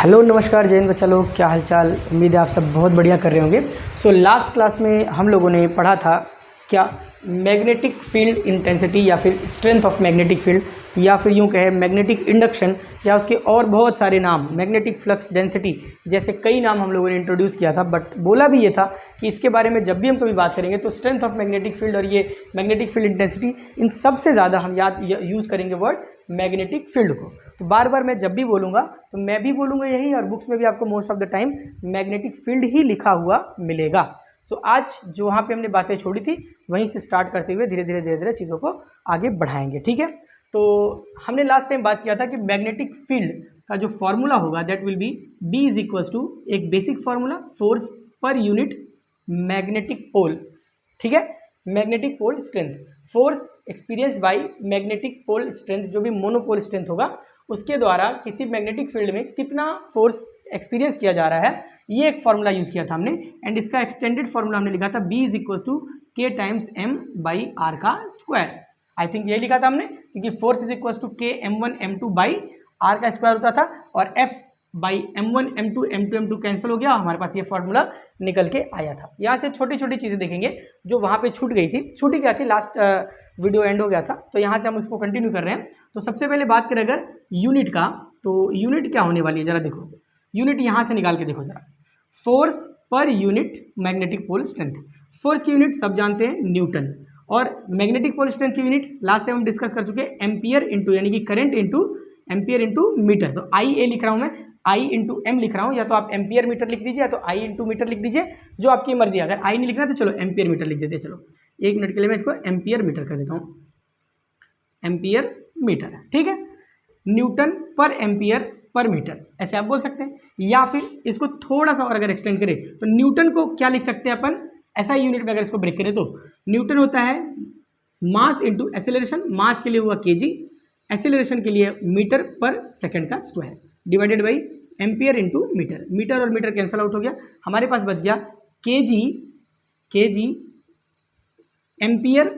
Hello नमस्कार जय हिंद बच्चा लोग, क्या हालचाल। उम्मीद है आप सब बहुत बढ़िया कर रहे होंगे। लास्ट क्लास में हम लोगों ने पढ़ा था क्या, मैग्नेटिक फील्ड इंटेंसिटी या फिर स्ट्रेंथ ऑफ मैग्नेटिक फील्ड, या फिर यूँ कहे मैग्नेटिक इंडक्शन, या उसके और बहुत सारे नाम, मैग्नेटिक फ्लक्स डेंसिटी जैसे कई नाम हम लोगों ने इंट्रोड्यूस किया था। बट बोला भी ये था कि इसके बारे में जब भी हम कभी बात करेंगे तो स्ट्रेंथ ऑफ मैग्नेटिक फील्ड और ये मैग्नेटिक फील्ड इंटेंसिटी, इन सबसे ज़्यादा हम यूज़ करेंगे वर्ड मैग्नेटिक फील्ड को। तो बार बार मैं जब भी बोलूँगा तो मैं भी बोलूँगा यही, और बुक्स में भी आपको most of the time magnetic field ही लिखा हुआ मिलेगा। आज जो वहाँ पे हमने बातें छोड़ी थी वहीं से स्टार्ट करते हुए धीरे धीरे चीज़ों को आगे बढ़ाएंगे, ठीक है। तो हमने लास्ट टाइम बात किया था कि मैग्नेटिक फील्ड का जो फॉर्मूला होगा that will be B is equals to एक बेसिक फार्मूला, फोर्स पर यूनिट मैग्नेटिक पोल, ठीक है। Magnetic pole strength, force experienced by magnetic pole strength, जो भी मोनोपोल स्ट्रेंथ होगा उसके द्वारा किसी मैग्नेटिक फील्ड में कितना फोर्स एक्सपीरियंस किया जा रहा है, ये एक फार्मूला यूज़ किया था हमने। एंड इसका एक्सटेंडेड फार्मूला हमने लिखा था B is equals to K times M by R का स्क्वायर। आई थिंक ये लिखा था हमने, क्योंकि force is equals to K M1 M2 by R का स्क्वायर होता था, और F by M1 M2 M2 M2 cancel हो गया, हमारे पास ये फार्मूला निकल के आया था। यहाँ से छोटी छोटी चीज़ें देखेंगे जो वहाँ पे छूट गई थी, छूटी क्या थी, लास्ट वीडियो एंड हो गया था, तो यहाँ से हम उसको कंटिन्यू कर रहे हैं। तो सबसे पहले बात करें अगर यूनिट का, तो यूनिट क्या होने वाली है ज़रा देखो, यूनिट यहाँ से निकाल के देखो ज़रा, फोर्स पर unit magnetic pole strength. Force की यूनिट सब जानते हैं न्यूटन, और मैग्नेटिक पोल स्ट्रेंथ की यूनिट लास्ट टाइम हम डिस्कस कर चुके हैं एम्पियर इंटू, यानी कि current into ampere into metre. तो आई ए लिख रहा हूँ मैं, आई इंटू एम लिख रहा हूँ, या तो आप एम्पियर मीटर लिख दीजिए या तो आई इंटू मीटर लिख दीजिए, जो आपकी मर्जी है। अगर आई नहीं लिखना तो चलो एम्पियर मीटर लिख देते हैं। चलो एक मिनट के लिए मैं इसको एम्पियर मीटर कर देता हूँ, एम्पियर मीटर, ठीक है। न्यूटन पर एम्पियर पर मीटर ऐसे आप बोल सकते हैं, या फिर इसको थोड़ा सा और अगर एक्सटेंड करें तो न्यूटन को क्या लिख सकते हैं अपन, ऐसा यूनिट में अगर इसको ब्रेक करें तो न्यूटन होता है मास इंटू एक्सेलरेशन, मास के लिए हुआ केजी, एक्सेलरेशन के लिए मीटर पर सेकंड का square, divided by ampere into metre. Metre और मीटर कैंसल आउट हो गया, हमारे पास बच गया केजी एम्पियर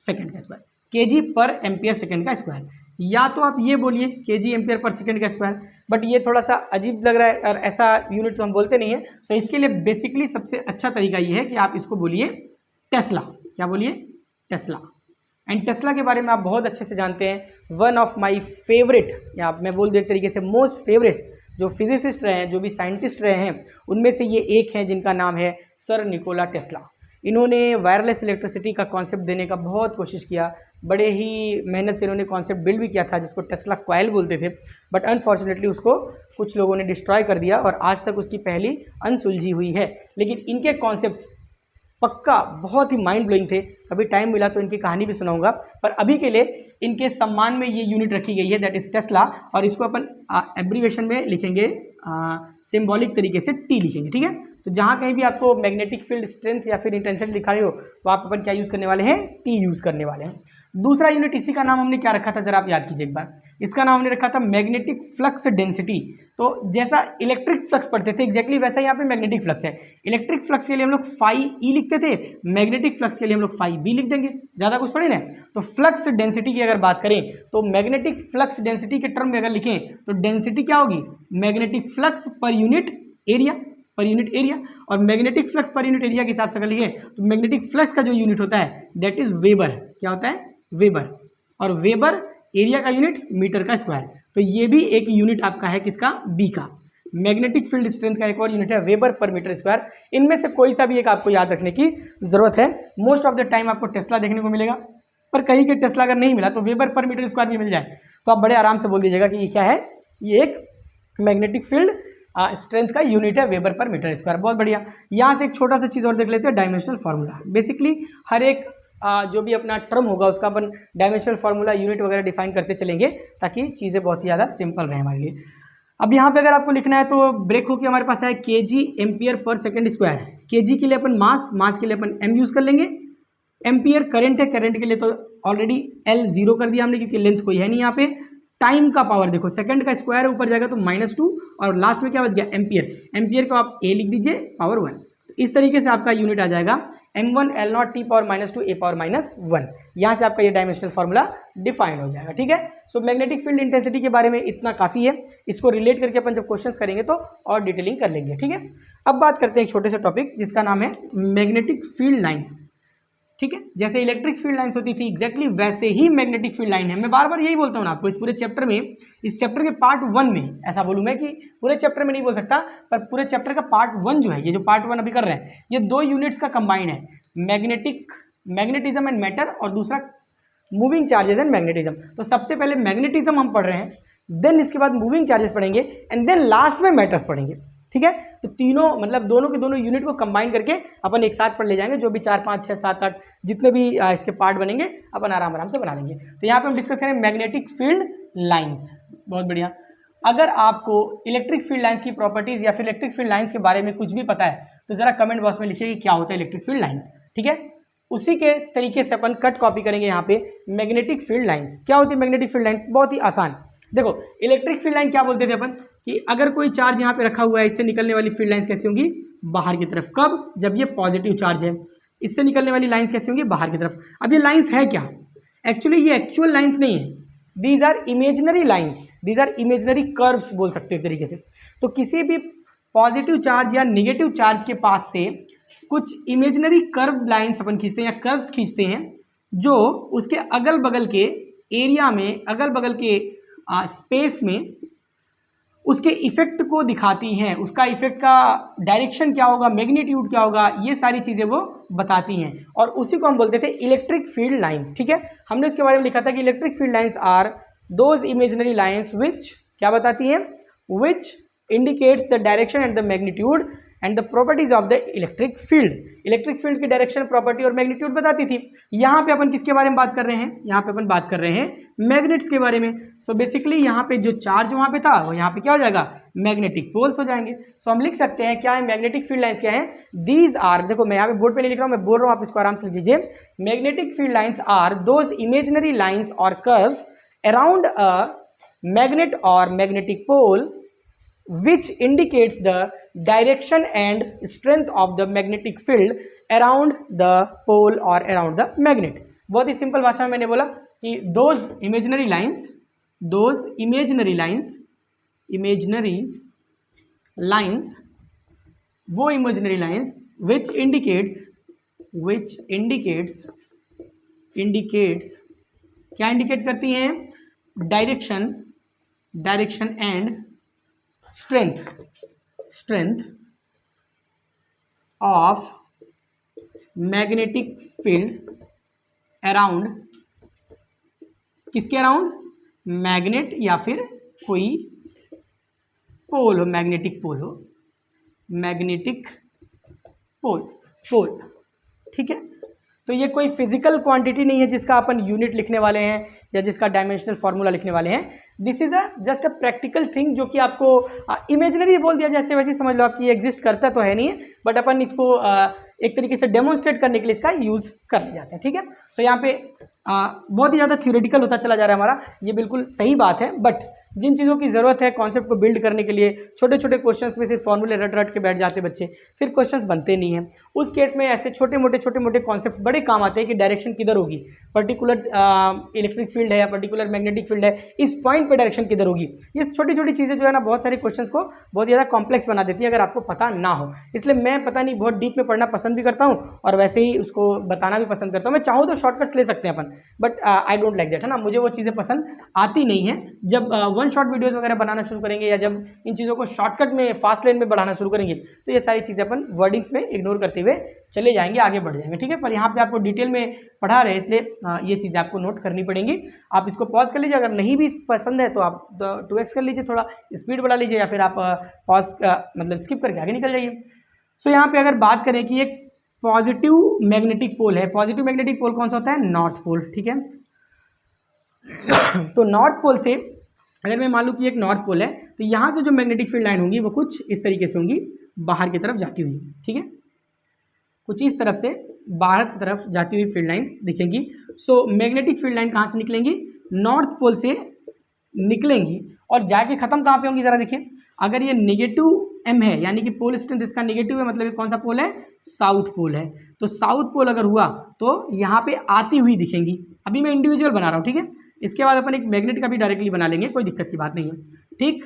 सेकंड का स्क्वायर, केजी पर एम्पियर सेकंड का स्क्वायर। या तो आप ये बोलिए केजी एम्पियर पर सेकंड का स्क्वायर, बट ये थोड़ा सा अजीब लग रहा है और ऐसा यूनिट तो हम बोलते नहीं है। सो इसके लिए बेसिकली सबसे अच्छा तरीका ये है कि आप इसको बोलिए टेस्ला। क्या बोलिए? टेस्ला। एंड टेस्ला के बारे में आप बहुत अच्छे से जानते हैं, वन ऑफ माई फेवरेट, या मैं बोल दूँ एक तरीके से मोस्ट फेवरेट जो फिजिसिस्ट रहे हैं, जो भी साइंटिस्ट रहे हैं, उनमें से ये एक हैं जिनका नाम है सर निकोला टेस्ला। इन्होंने वायरलेस इलेक्ट्रिसिटी का कॉन्सेप्ट देने का बहुत कोशिश किया, बड़े ही मेहनत से इन्होंने कॉन्सेप्ट बिल्ड भी किया था जिसको टेस्ला कॉइल बोलते थे, बट अनफॉर्चुनेटली उसको कुछ लोगों ने डिस्ट्रॉय कर दिया और आज तक उसकी पहली अनसुलझी हुई है। लेकिन इनके कॉन्सेप्ट्स पक्का बहुत ही माइंड ब्लोइंग थे, कभी टाइम मिला तो इनकी कहानी भी सुनाऊंगा, पर अभी के लिए इनके सम्मान में ये यूनिट रखी गई है, दैट इज टेस्ला, और इसको अपन एब्रीवेशन में लिखेंगे, सिंबॉलिक तरीके से टी लिखेंगे, ठीक है। तो जहाँ कहीं भी आपको मैग्नेटिक फील्ड स्ट्रेंथ या फिर इंटेंसिटी लिखा हो तो आप अपन क्या यूज़ करने वाले हैं, टी यूज़ करने वाले हैं। दूसरा यूनिट इसी का नाम हमने क्या रखा था, जरा आप याद कीजिए एक बार, इसका नाम हमने रखा था मैग्नेटिक फ्लक्स डेंसिटी। तो जैसा इलेक्ट्रिक फ्लक्स पढ़ते थे एग्जैक्टली वैसा यहाँ पे मैग्नेटिक फ्लक्स है। इलेक्ट्रिक फ्लक्स के लिए हम लोग फाई ई लिखते थे, मैग्नेटिक फ्लक्स के लिए हम लोग फाई बी लिख देंगे, ज़्यादा कुछ थोड़ी ना। तो फ्लक्स डेंसिटी की अगर बात करें तो मैग्नेटिक फ्लक्स डेंसिटी के टर्म में अगर लिखें तो डेंसिटी क्या होगी, मैग्नेटिक फ्लक्स पर यूनिट एरिया, पर यूनिट एरिया, और मैग्नेटिक फ्लक्स पर यूनिट एरिया के हिसाब से अगर लिखें तो मैग्नेटिक फ्लक्स का जो यूनिट होता है दैट इज वेबर। क्या होता है? वेबर। और वेबर एरिया का यूनिट मीटर का स्क्वायर। तो ये भी एक यूनिट आपका है किसका, बी का। मैग्नेटिक फील्ड स्ट्रेंथ का एक और यूनिट है वेबर पर मीटर स्क्वायर। इनमें से कोई सा भी एक आपको याद रखने की जरूरत है। मोस्ट ऑफ द टाइम आपको टेस्ला देखने को मिलेगा, पर कहीं के टेस्ला अगर नहीं मिला तो वेबर पर मीटर स्क्वायर भी मिल जाए तो आप बड़े आराम से बोल दीजिएगा कि ये क्या है, ये एक मैग्नेटिक फील्ड स्ट्रेंथ का यूनिट है, वेबर पर मीटर स्क्वायर। बहुत बढ़िया। यहाँ से एक छोटा सा चीज़ और देख लेते हैं, डायमेंशनल फार्मूला। बेसिकली हर एक जो भी अपना टर्म होगा उसका अपन डायमेंशनल फार्मूला यूनिट वगैरह डिफाइन करते चलेंगे ताकि चीज़ें बहुत ही ज़्यादा सिंपल रहे हमारे लिए। अब यहाँ पे अगर आपको लिखना है तो ब्रेक हो के हमारे पास है केजी एम्पियर पर सेकंड स्क्वायर। केजी के लिए अपन मास, मास के लिए अपन एम यूज़ कर लेंगे। एम्पियर करंट है, करंट के लिए तो ऑलरेडी एल जीरो कर दिया हमने क्योंकि लेंथ कोई है नहीं यहाँ पे। टाइम का पावर देखो, सेकंड का स्क्वायर ऊपर जाएगा तो -2, और लास्ट में क्या बच गया, एम्पियर। एम्पियर को आप ए लिख दीजिए पावर 1। इस तरीके से आपका यूनिट आ जाएगा m1 L0 t power -2 a power -1। यहाँ से आपका ये डायमेंशनल फार्मूला डिफाइन हो जाएगा, ठीक है। सो मैग्नेटिक फील्ड इंटेंसिटी के बारे में इतना काफ़ी है। इसको रिलेट करके अपन जब क्वेश्चंस करेंगे तो और डिटेलिंग कर लेंगे, ठीक है। अब बात करते हैं एक छोटे से टॉपिक जिसका नाम है मैग्नेटिक फील्ड लाइंस, ठीक है। जैसे इलेक्ट्रिक फील्ड लाइंस होती थी एग्जैक्टली वैसे ही मैग्नेटिक फील्ड लाइन है। मैं बार बार यही बोलता हूँ ना आपको, इस पूरे चैप्टर में, इस चैप्टर के पार्ट 1 में, ऐसा बोलूँ मैं कि पूरे चैप्टर में नहीं बोल सकता, पर पूरे चैप्टर का पार्ट 1 जो है, ये जो पार्ट 1 अभी कर रहे हैं, ये 2 यूनिट्स का कंबाइंड है, मैग्नेटिज्म एंड मैटर, और दूसरा मूविंग चार्जेस एंड मैग्नेटिज्म। तो सबसे पहले मैग्नेटिज्म हम पढ़ रहे हैं, देन इसके बाद मूविंग चार्जेस पढ़ेंगे, एंड देन लास्ट में मैटर्स पढ़ेंगे, ठीक है। तो तीनों मतलब दोनों के दोनों यूनिट को कंबाइन करके अपन एक साथ पढ़ ले जाएंगे, जो भी 4 5 6 7 8 जितने भी इसके पार्ट बनेंगे अपन आराम आराम से बना लेंगे। तो यहाँ पे हम डिस्कस करें मैग्नेटिक फील्ड लाइंस। बहुत बढ़िया। अगर आपको इलेक्ट्रिक फील्ड लाइंस की प्रॉपर्टीज या फिर इलेक्ट्रिक फील्ड लाइंस के बारे में कुछ भी पता है तो जरा कमेंट बॉक्स में लिखिए कि क्या होता है इलेक्ट्रिक फील्ड लाइन, ठीक है। उसी के तरीके से अपन कट कॉपी करेंगे यहाँ पे मैग्नेटिक फील्ड लाइंस। क्या होती है मैग्नेटिक फील्ड लाइंस? बहुत ही आसान। देखो इलेक्ट्रिक फील्ड लाइन क्या बोलते थे अपन कि अगर कोई चार्ज यहाँ पे रखा हुआ है, इससे निकलने वाली फील्ड लाइंस कैसी होंगी? बाहर की तरफ। कब? जब ये पॉजिटिव चार्ज है। इससे निकलने वाली लाइंस कैसी होंगी? बाहर की तरफ। अब ये लाइंस है क्या? एक्चुअली ये एक्चुअल लाइंस नहीं है, these are imaginary lines, these are imaginary curves बोल सकते हो एक तरीके से। तो किसी भी पॉजिटिव चार्ज या निगेटिव चार्ज के पास से कुछ इमेजिनरी कर्व लाइंस अपन खींचते हैं या कर्व्स खींचते हैं, जो उसके अगल बगल के एरिया में, अगल बगल के स्पेस में उसके इफेक्ट को दिखाती हैं। उसका इफेक्ट का डायरेक्शन क्या होगा, मैग्नीट्यूड क्या होगा, ये सारी चीज़ें वो बताती हैं, और उसी को हम बोलते थे इलेक्ट्रिक फील्ड लाइंस, ठीक है। हमने उसके बारे में लिखा था कि electric field lines are those imaginary lines which क्या बताती हैं? Which indicates the direction and the magnitude and the properties of the electric field. Electric field की डायरेक्शन, प्रॉपर्टी और मैग्नीट्यूड बताती थी। यहाँ पे अपन किसके बारे में बात कर रहे हैं? यहाँ पे अपन बात कर रहे हैं मैग्नेट्स के बारे में। सो बेसिकली यहाँ पे जो चार्ज वहाँ पे था वो यहाँ पे क्या हो जाएगा? मैग्नेटिक पोल्स हो जाएंगे। सो हम लिख सकते हैं क्या है मैग्नेटिक फील्ड लाइंस क्या है? दीज आर, देखो मैं यहाँ पे बोर्ड पे नहीं लिख रहा हूँ, मैं बोल रहा हूँ, आप इसको आराम से लिख लीजिए। Magnetic field lines are those imaginary lines और कर्व्स अराउंड अ मैग्नेट और magnetic pole which indicates the direction and strength of the magnetic field around the pole or around the magnet। बहुत ही सिंपल भाषा में मैंने बोला कि those imaginary lines वो imaginary lines which indicates क्या indicate करती हैं? Direction and strength of magnetic field around, किसके अराउंड? मैग्नेट या फिर कोई पोल हो, मैग्नेटिक पोल हो, मैग्नेटिक पोल, ठीक है। तो ये कोई फिजिकल क्वांटिटी नहीं है जिसका अपन यूनिट लिखने वाले हैं या जिसका डायमेंशनल फार्मूला लिखने वाले हैं। This is just a practical thing, जो कि आपको इमेजिनरी बोल दिया जैसे वैसे समझ लो, आपकी एग्जिस्ट करता तो है नहीं है, बट अपन इसको एक तरीके से डेमोन्स्ट्रेट करने के लिए इसका यूज़ कर ले जाते हैं, ठीक है। तो यहाँ पे बहुत ही ज़्यादा थ्योरेटिकल होता चला जा रहा है हमारा, ये बिल्कुल सही बात है, बट जिन चीज़ों की ज़रूरत है कॉन्सेप्ट को बिल्ड करने के लिए, छोटे छोटे क्वेश्चंस में सिर्फ फॉर्मूले रट के बैठ जाते बच्चे, फिर क्वेश्चंस बनते नहीं हैं। उस केस में ऐसे छोटे मोटे कॉन्सेप्ट बड़े काम आते हैं कि डायरेक्शन किधर होगी, पर्टिकुलर इलेक्ट्रिक फील्ड है या पर्टिकुलर मैग्नेटिक फील्ड है, इस पॉइंट पे डायरेक्शन किधर होगी। ये छोटी छोटी चीज़ें जो है ना बहुत सारे क्वेश्चंस को बहुत ज़्यादा कॉम्प्लेक्स बना देती है अगर आपको पता ना हो। इसलिए मैं पता नहीं बहुत डीप में पढ़ना पसंद भी करता हूँ और वैसे ही उसको बताना भी पसंद करता हूँ। मैं चाहूँ तो शॉर्टकट्स ले सकते हैं अपन, but I don't like that, है ना। मुझे वो चीज़ें पसंद आती नहीं है। जब वन शॉट वीडियोज़ वगैरह बनाना शुरू करेंगे या जब इन चीज़ों को शॉर्टकट में फास्ट लेन में बढ़ाना शुरू करेंगे तो ये सारी चीज़ें अपन वर्डिंग्स में इग्नोर करते हुए चले जाएंगे, आगे बढ़ जाएंगे, ठीक है। पर यहाँ पे आपको डिटेल में पढ़ा रहे इसलिए ये चीज़ें आपको नोट करनी पड़ेंगी। आप इसको पॉज कर लीजिए, अगर नहीं भी पसंद है तो आप 2x कर लीजिए, थोड़ा स्पीड बढ़ा लीजिए, या फिर आप पॉज मतलब स्किप करके आगे निकल जाइए। सो यहाँ पे अगर बात करें कि एक पॉजिटिव मैग्नेटिक पोल है, पॉजिटिव मैग्नेटिक पोल कौन सा होता है? नॉर्थ पोल, ठीक है। तो नॉर्थ पोल से अगर मैं मान लूँ कि एक नॉर्थ पोल है तो यहाँ से जो मैग्नेटिक फील्ड लाइन होंगी वो कुछ इस तरीके से होंगी, बाहर की तरफ जाती हुई, ठीक है। कुछ इस तरफ से बाहर की तरफ जाती हुई फील्ड लाइंस दिखेंगी। सो मैग्नेटिक फील्ड लाइन कहाँ से निकलेंगी? नॉर्थ पोल से निकलेंगी और जाके खत्म कहाँ पे होंगी? जरा देखिए, अगर ये नेगेटिव एम है यानी कि पोल स्ट्रेंथ इसका नेगेटिव है, मतलब ये कौन सा पोल है? साउथ पोल है। तो साउथ पोल अगर हुआ तो यहाँ पे आती हुई दिखेंगी। अभी मैं इंडिविजुअल बना रहा हूँ, ठीक है। इसके बाद अपन एक मैग्नेट का भी डायरेक्टली बना लेंगे, कोई दिक्कत की बात नहीं है, ठीक।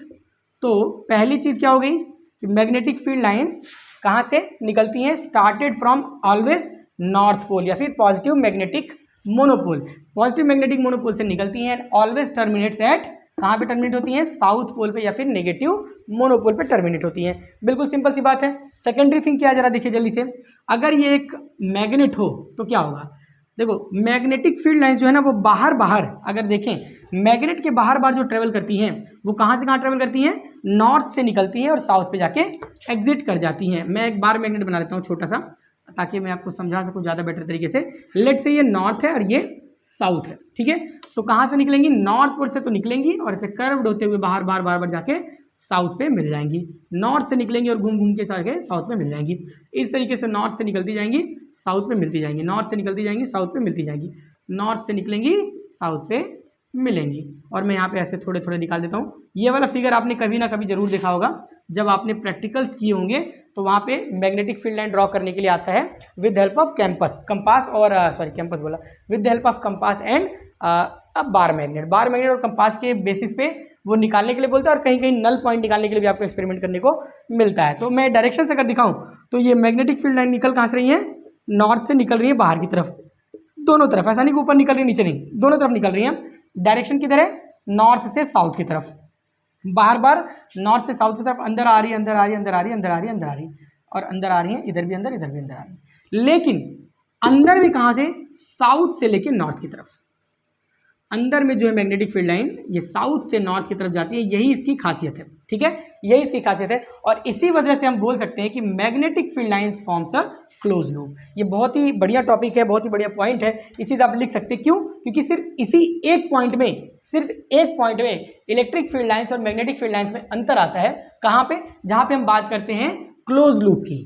तो पहली चीज़ क्या हो गई कि मैग्नेटिक फील्ड लाइंस कहाँ से निकलती हैं, started from always north pole या फिर positive magnetic monopole, positive magnetic monopole से निकलती हैं एंड ऑलवेज टर्मिनेट्स एट, कहाँ पे टर्मिनेट होती हैं, साउथ पोल पे या फिर नेगेटिव मोनोपोल पे टर्मिनेट होती हैं। बिल्कुल सिंपल सी बात है। सेकेंडरी थिंग क्या है जरा देखिए जल्दी से, अगर ये एक मैग्नेट हो तो क्या होगा, देखो मैग्नेटिक फील्ड लाइंस जो है ना वो बाहर बाहर अगर देखें मैग्नेट के बाहर बाहर जो ट्रेवल करती हैं वो कहाँ से कहाँ ट्रेवल करती हैं, नॉर्थ से निकलती हैं और साउथ पे जाके एग्जिट कर जाती हैं। मैं एक बार मैग्नेट बना लेता हूँ छोटा सा ताकि मैं आपको समझा सकूँ ज़्यादा बेटर तरीके से। लेट से ये नॉर्थ है और ये साउथ है, ठीक है। सो कहाँ से निकलेंगी, नॉर्थ पोल से तो निकलेंगी और ऐसे कर्व्ड होते हुए बाहर बार बार बार जाके साउथ पे मिल जाएंगी, नॉर्थ से निकलेंगी और घूम घूम के जाके साउथ पे मिल जाएंगी। इस तरीके से नॉर्थ से निकलती जाएंगी, साउथ पे मिलती जाएंगी, नॉर्थ से निकलती जाएंगी, साउथ पे मिलती जाएंगी, नॉर्थ से निकलेंगी, साउथ पे मिलेंगी। और मैं यहाँ पे ऐसे थोड़े थोड़े निकाल देता हूँ। ये वाला फिगर आपने कभी ना कभी जरूर देखा होगा जब आपने प्रैक्टिकल्स किए होंगे, तो वहाँ पे मैग्नेटिक फील्ड लाइन ड्रॉ करने के लिए आता है विद हेल्प ऑफ कंपास और कैंपस बोला, with help of compass and bar magnet और कंपास के बेसिस पे वो निकालने के लिए बोलता है और कहीं कहीं नल पॉइंट निकालने के लिए भी आपको एक्सपेरिमेंट करने को मिलता है। तो मैं डायरेक्शन से अगर दिखाऊं तो ये मैग्नेटिक फील्ड लाइन निकल कहाँ से रही है, नॉर्थ से निकल रही है बाहर की तरफ, दोनों तरफ, ऐसा नहीं कि ऊपर निकल रही है नीचे नहीं, दोनों तरफ निकल रही है। डायरेक्शन किधर है, नॉर्थ से साउथ की तरफ, बार बार नॉर्थ से साउथ की तरफ अंदर आ रही है, अंदर आ रही है, अंदर आ रही है, अंदर आ रही है, अंदर आ रही है और अंदर आ रही है, इधर भी अंदर, इधर भी अंदर आ रही है। लेकिन अंदर भी कहाँ से, साउथ से लेके नॉर्थ की तरफ, अंदर में जो है मैग्नेटिक फील्ड लाइन ये साउथ से नॉर्थ की तरफ जाती है, यही इसकी खासियत है, ठीक है, यही इसकी खासियत है। और इसी वजह से हम बोल सकते हैं कि magnetic field lines forms a close loop. ये बहुत ही बढ़िया टॉपिक है, बहुत ही बढ़िया पॉइंट है, ये चीज़ आप लिख सकते हैं। क्यों, क्योंकि सिर्फ इसी एक पॉइंट में इलेक्ट्रिक फील्ड लाइंस और मैग्नेटिक फील्ड लाइंस में अंतर आता है। कहाँ पे, जहाँ पे हम बात करते हैं क्लोज लूप की।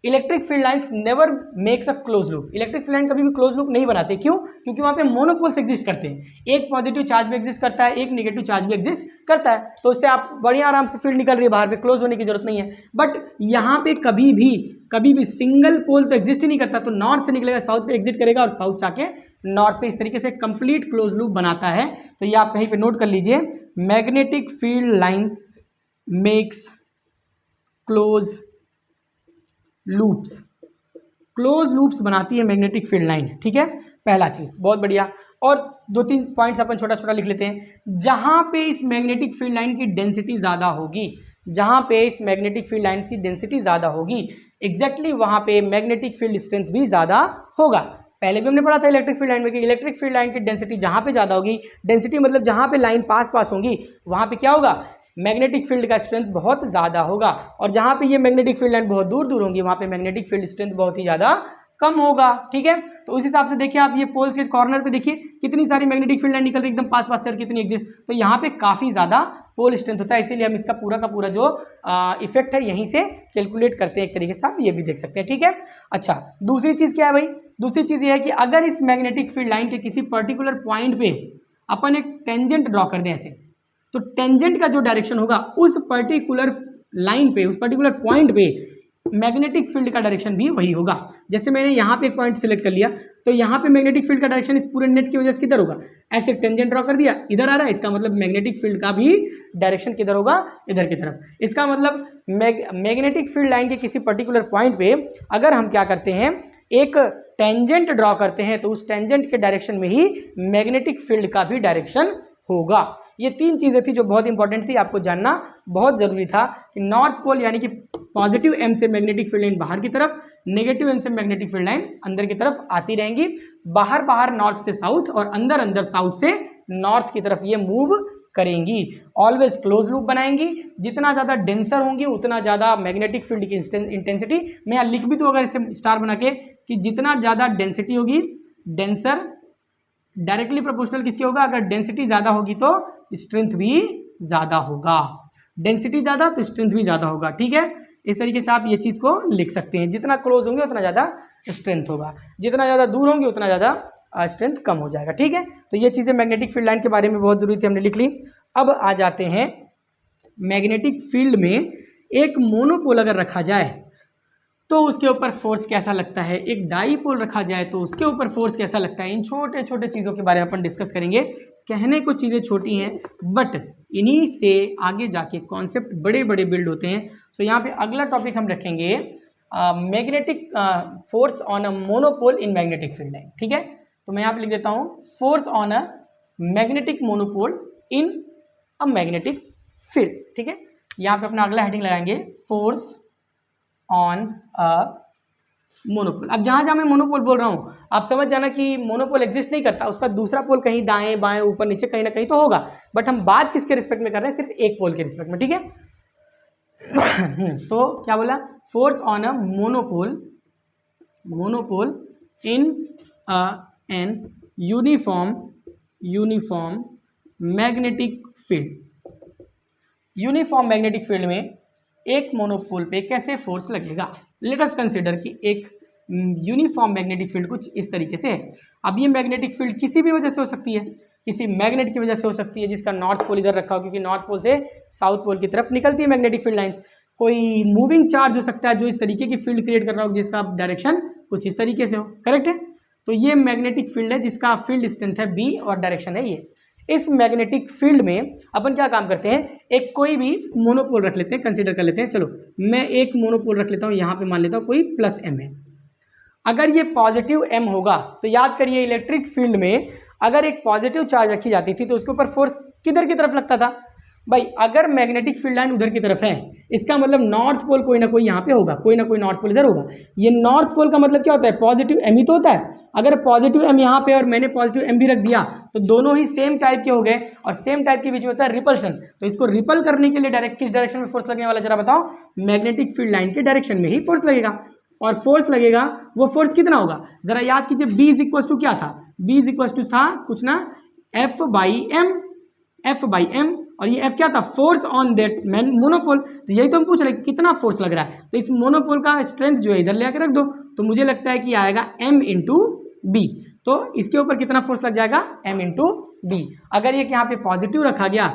Electric field lines never makes a close loop, electric field line कभी भी क्लोज लूप नहीं बनाते। क्यों, क्योंकि वहाँ पे मोनोपोल्स एग्जिस्ट करते हैं, एक पॉजिटिव चार्ज भी एग्जिस्ट करता है, एक नेगेटिव चार्ज भी एग्जिस्ट करता है, तो उससे आप बढ़िया आराम से फील्ड निकल रही है बाहर पे, क्लोज होने की जरूरत नहीं है। बट यहाँ पे कभी भी सिंगल पोल तो एग्जिस्ट ही नहीं करता, तो नॉर्थ से निकलेगा साउथ पे एग्जिट करेगा और साउथ से आके नॉर्थ पे, इस तरीके से कंप्लीट क्लोज लूप बनाता है। तो ये आप कहीं पे नोट कर लीजिए, magnetic field lines makes close loops, close loops बनाती है मैग्नेटिक फील्ड लाइन, ठीक है, पहला चीज, बहुत बढ़िया। और दो तीन पॉइंट्स अपन छोटा छोटा लिख लेते हैं। जहां पे इस मैग्नेटिक फील्ड लाइन की डेंसिटी ज्यादा होगी, जहां पे इस मैग्नेटिक फील्ड लाइन की डेंसिटी ज्यादा होगी, एग्जैक्टली वहां पे मैग्नेटिक फील्ड स्ट्रेंथ भी ज्यादा होगा। पहले भी हमने पढ़ा था इलेक्ट्रिक फील्ड लाइन में कि इलेक्ट्रिक फील्ड लाइन की डेंसिटी जहां पे ज्यादा होगी, डेंसिटी मतलब जहां पे लाइन पास होंगी, वहां पे क्या होगा, मैग्नेटिक फील्ड का स्ट्रेंथ बहुत ज़्यादा होगा। और जहाँ पे ये मैग्नेटिक फील्ड लाइन बहुत दूर दूर होंगी, वहाँ पे मैग्नेटिक फील्ड स्ट्रेंथ बहुत ही ज़्यादा कम होगा, ठीक है। तो उस हिसाब से देखिए आप ये पोल्स के कॉर्नर पे देखिए कितनी सारी मैग्नेटिक फील्ड लाइन निकल रही है एकदम पास से, और कितनी एग्जिस्ट, तो यहाँ पे काफ़ी ज़्यादा पोल स्ट्रेंथ होता है। इसीलिए हम इसका पूरा का पूरा जो इफेक्ट है यहीं से कैलकुलेट करते हैं, एक तरीके से आप ये भी देख सकते हैं, ठीक है। अच्छा, दूसरी चीज़ क्या है भाई, दूसरी चीज़ ये है कि अगर इस मैग्नेटिक फील्ड लाइन के किसी पर्टिकुलर पॉइंट पे अपन एक टेंजेंट ड्रॉ कर दें ऐसे, तो टेंजेंट का जो डायरेक्शन होगा उस पर्टिकुलर लाइन पे, उस पर्टिकुलर पॉइंट पे मैग्नेटिक फील्ड का डायरेक्शन भी वही होगा। जैसे मैंने यहाँ पे एक पॉइंट सिलेक्ट कर लिया, तो यहाँ पे मैग्नेटिक फील्ड का डायरेक्शन इस पूरे नेट की वजह से किधर होगा, ऐसे टेंजेंट ड्रॉ कर दिया, इधर आ रहा है, इसका मतलब मैग्नेटिक फील्ड का भी डायरेक्शन किधर होगा, इधर की तरफ। इसका मतलब मैग्नेटिक फील्ड लाइन के किसी पर्टिकुलर पॉइंट पे अगर हम क्या करते हैं, एक टेंजेंट ड्रॉ करते हैं, तो उस टेंजेंट के डायरेक्शन में ही मैग्नेटिक फील्ड का भी डायरेक्शन होगा। ये तीन चीज़ें थी जो बहुत इंपॉर्टेंट थी, आपको जानना बहुत ज़रूरी था कि नॉर्थ पोल यानी कि पॉजिटिव एम से मैग्नेटिक फील्ड लाइन बाहर की तरफ, नेगेटिव एम से मैग्नेटिक फील्ड लाइन अंदर की तरफ आती रहेंगी, बाहर नॉर्थ से साउथ और अंदर साउथ से नॉर्थ की तरफ ये मूव करेंगी, ऑलवेज क्लोज लूप बनाएंगी। जितना ज़्यादा डेंसर होंगी उतना ज़्यादा मैग्नेटिक फील्ड की इंटेंसिटी, मैं यहाँ लिख भी दूँ अगर इसे स्टार बना के, कि जितना ज़्यादा डेंसिटी होगी, डेंसर डायरेक्टली प्रोपोर्शनल किसके होगा, अगर डेंसिटी ज़्यादा होगी तो स्ट्रेंथ भी ज़्यादा होगा, डेंसिटी ज़्यादा तो स्ट्रेंथ भी ज़्यादा होगा, ठीक है। इस तरीके से आप ये चीज़ को लिख सकते हैं, जितना क्लोज होंगे उतना ज़्यादा स्ट्रेंथ होगा, जितना ज़्यादा दूर होंगे उतना ज़्यादा स्ट्रेंथ कम हो जाएगा, ठीक है। तो ये चीज़ें मैग्नेटिक फील्ड लाइन के बारे में बहुत ज़रूरी थी, हमने लिख ली। अब आ जाते हैं मैग्नेटिक फील्ड में एक मोनोपोल अगर रखा जाए तो उसके ऊपर फोर्स कैसा लगता है, एक डाईपोल रखा जाए तो उसके ऊपर फोर्स कैसा लगता है। इन छोटे छोटे चीज़ों के बारे में अपन डिस्कस करेंगे। कहने को चीज़ें छोटी हैं बट इन्हीं से आगे जाके कॉन्सेप्ट बड़े बड़े बिल्ड होते हैं। सो यहाँ पे अगला टॉपिक हम रखेंगे magnetic force on a monopole in magnetic field line. ठीक है, तो मैं यहाँ पे लिख देता हूँ force on a magnetic monopole in a magnetic field. ठीक है, यहाँ पे अपना अगला हेडिंग लगाएंगे फोर्स ऑन अ मोनोपोल। अब जहाँ जहाँ मैं मोनोपोल बोल रहा हूँ आप समझ जाना कि मोनोपोल एग्जिस्ट नहीं करता, उसका दूसरा पोल कहीं दाएं बाएं ऊपर नीचे कहीं ना कहीं तो होगा, बट हम बात किसके रिस्पेक्ट में कर रहे हैं, सिर्फ एक पोल के रिस्पेक्ट में। ठीक है तो क्या बोला, force on a monopole in an uniform magnetic field. Uniform magnetic field में एक मोनोपोल पे कैसे फोर्स लगेगा। लेट अस कंसीडर कि एक यूनिफॉर्म मैग्नेटिक फील्ड कुछ इस तरीके से है। अब ये मैग्नेटिक फील्ड किसी भी वजह से हो सकती है, किसी मैग्नेट की वजह से हो सकती है जिसका नॉर्थ पोल इधर रखा हो, क्योंकि नॉर्थ पोल से साउथ पोल की तरफ निकलती है मैग्नेटिक फील्ड लाइंस। कोई मूविंग चार्ज हो सकता है जो इस तरीके की फील्ड क्रिएट कर रहा हो जिसका डायरेक्शन कुछ इस तरीके से हो। करेक्ट है, तो ये मैग्नेटिक फील्ड है जिसका फील्ड स्ट्रेंथ है बी और डायरेक्शन है ये। इस मैग्नेटिक फील्ड में अपन क्या काम करते हैं, एक कोई भी मोनोपोल रख लेते हैं, कंसीडर कर लेते हैं। चलो मैं एक मोनोपोल रख लेता हूँ, यहाँ पे मान लेता हूँ कोई प्लस एम है। अगर ये पॉजिटिव एम होगा तो याद करिए इलेक्ट्रिक फील्ड में अगर एक पॉजिटिव चार्ज रखी जाती थी तो उसके ऊपर फोर्स किधर की तरफ लगता था भाई, अगर मैग्नेटिक फील्ड लाइन उधर की तरफ है इसका मतलब नॉर्थ पोल कोई ना कोई यहाँ पे होगा, कोई ना कोई नॉर्थ पोल इधर होगा। ये नॉर्थ पोल का मतलब क्या होता है, पॉजिटिव एम ही तो होता है। अगर पॉजिटिव एम यहाँ पे और मैंने पॉजिटिव एम भी रख दिया तो दोनों ही सेम टाइप के हो गए, और सेम टाइप के बीच में होता है रिपल्शन। तो इसको रिपल करने के लिए डायरेक्ट किस डायरेक्शन में फोर्स लगने वाला जरा बताओ, मैग्नेटिक फील्ड लाइन के डायरेक्शन में ही फोर्स लगेगा। और फोर्स लगेगा, वो फोर्स कितना होगा जरा याद कीजिए, बी इज इक्वल टू क्या था, बी इज इक्वल टू था कुछ ना एफ बाई एम, और ये एफ क्या था, फोर्स ऑन दैट मोनोपोल। तो यही तो हम पूछ रहे हैं कितना फोर्स लग रहा है, तो इस मोनोपोल का स्ट्रेंथ जो है इधर ले आकर रख दो, तो मुझे लगता है कि आएगा m इंटू बी। तो इसके ऊपर कितना फोर्स लग जाएगा, m इंटू बी। अगर ये यहाँ पे पॉजिटिव रखा गया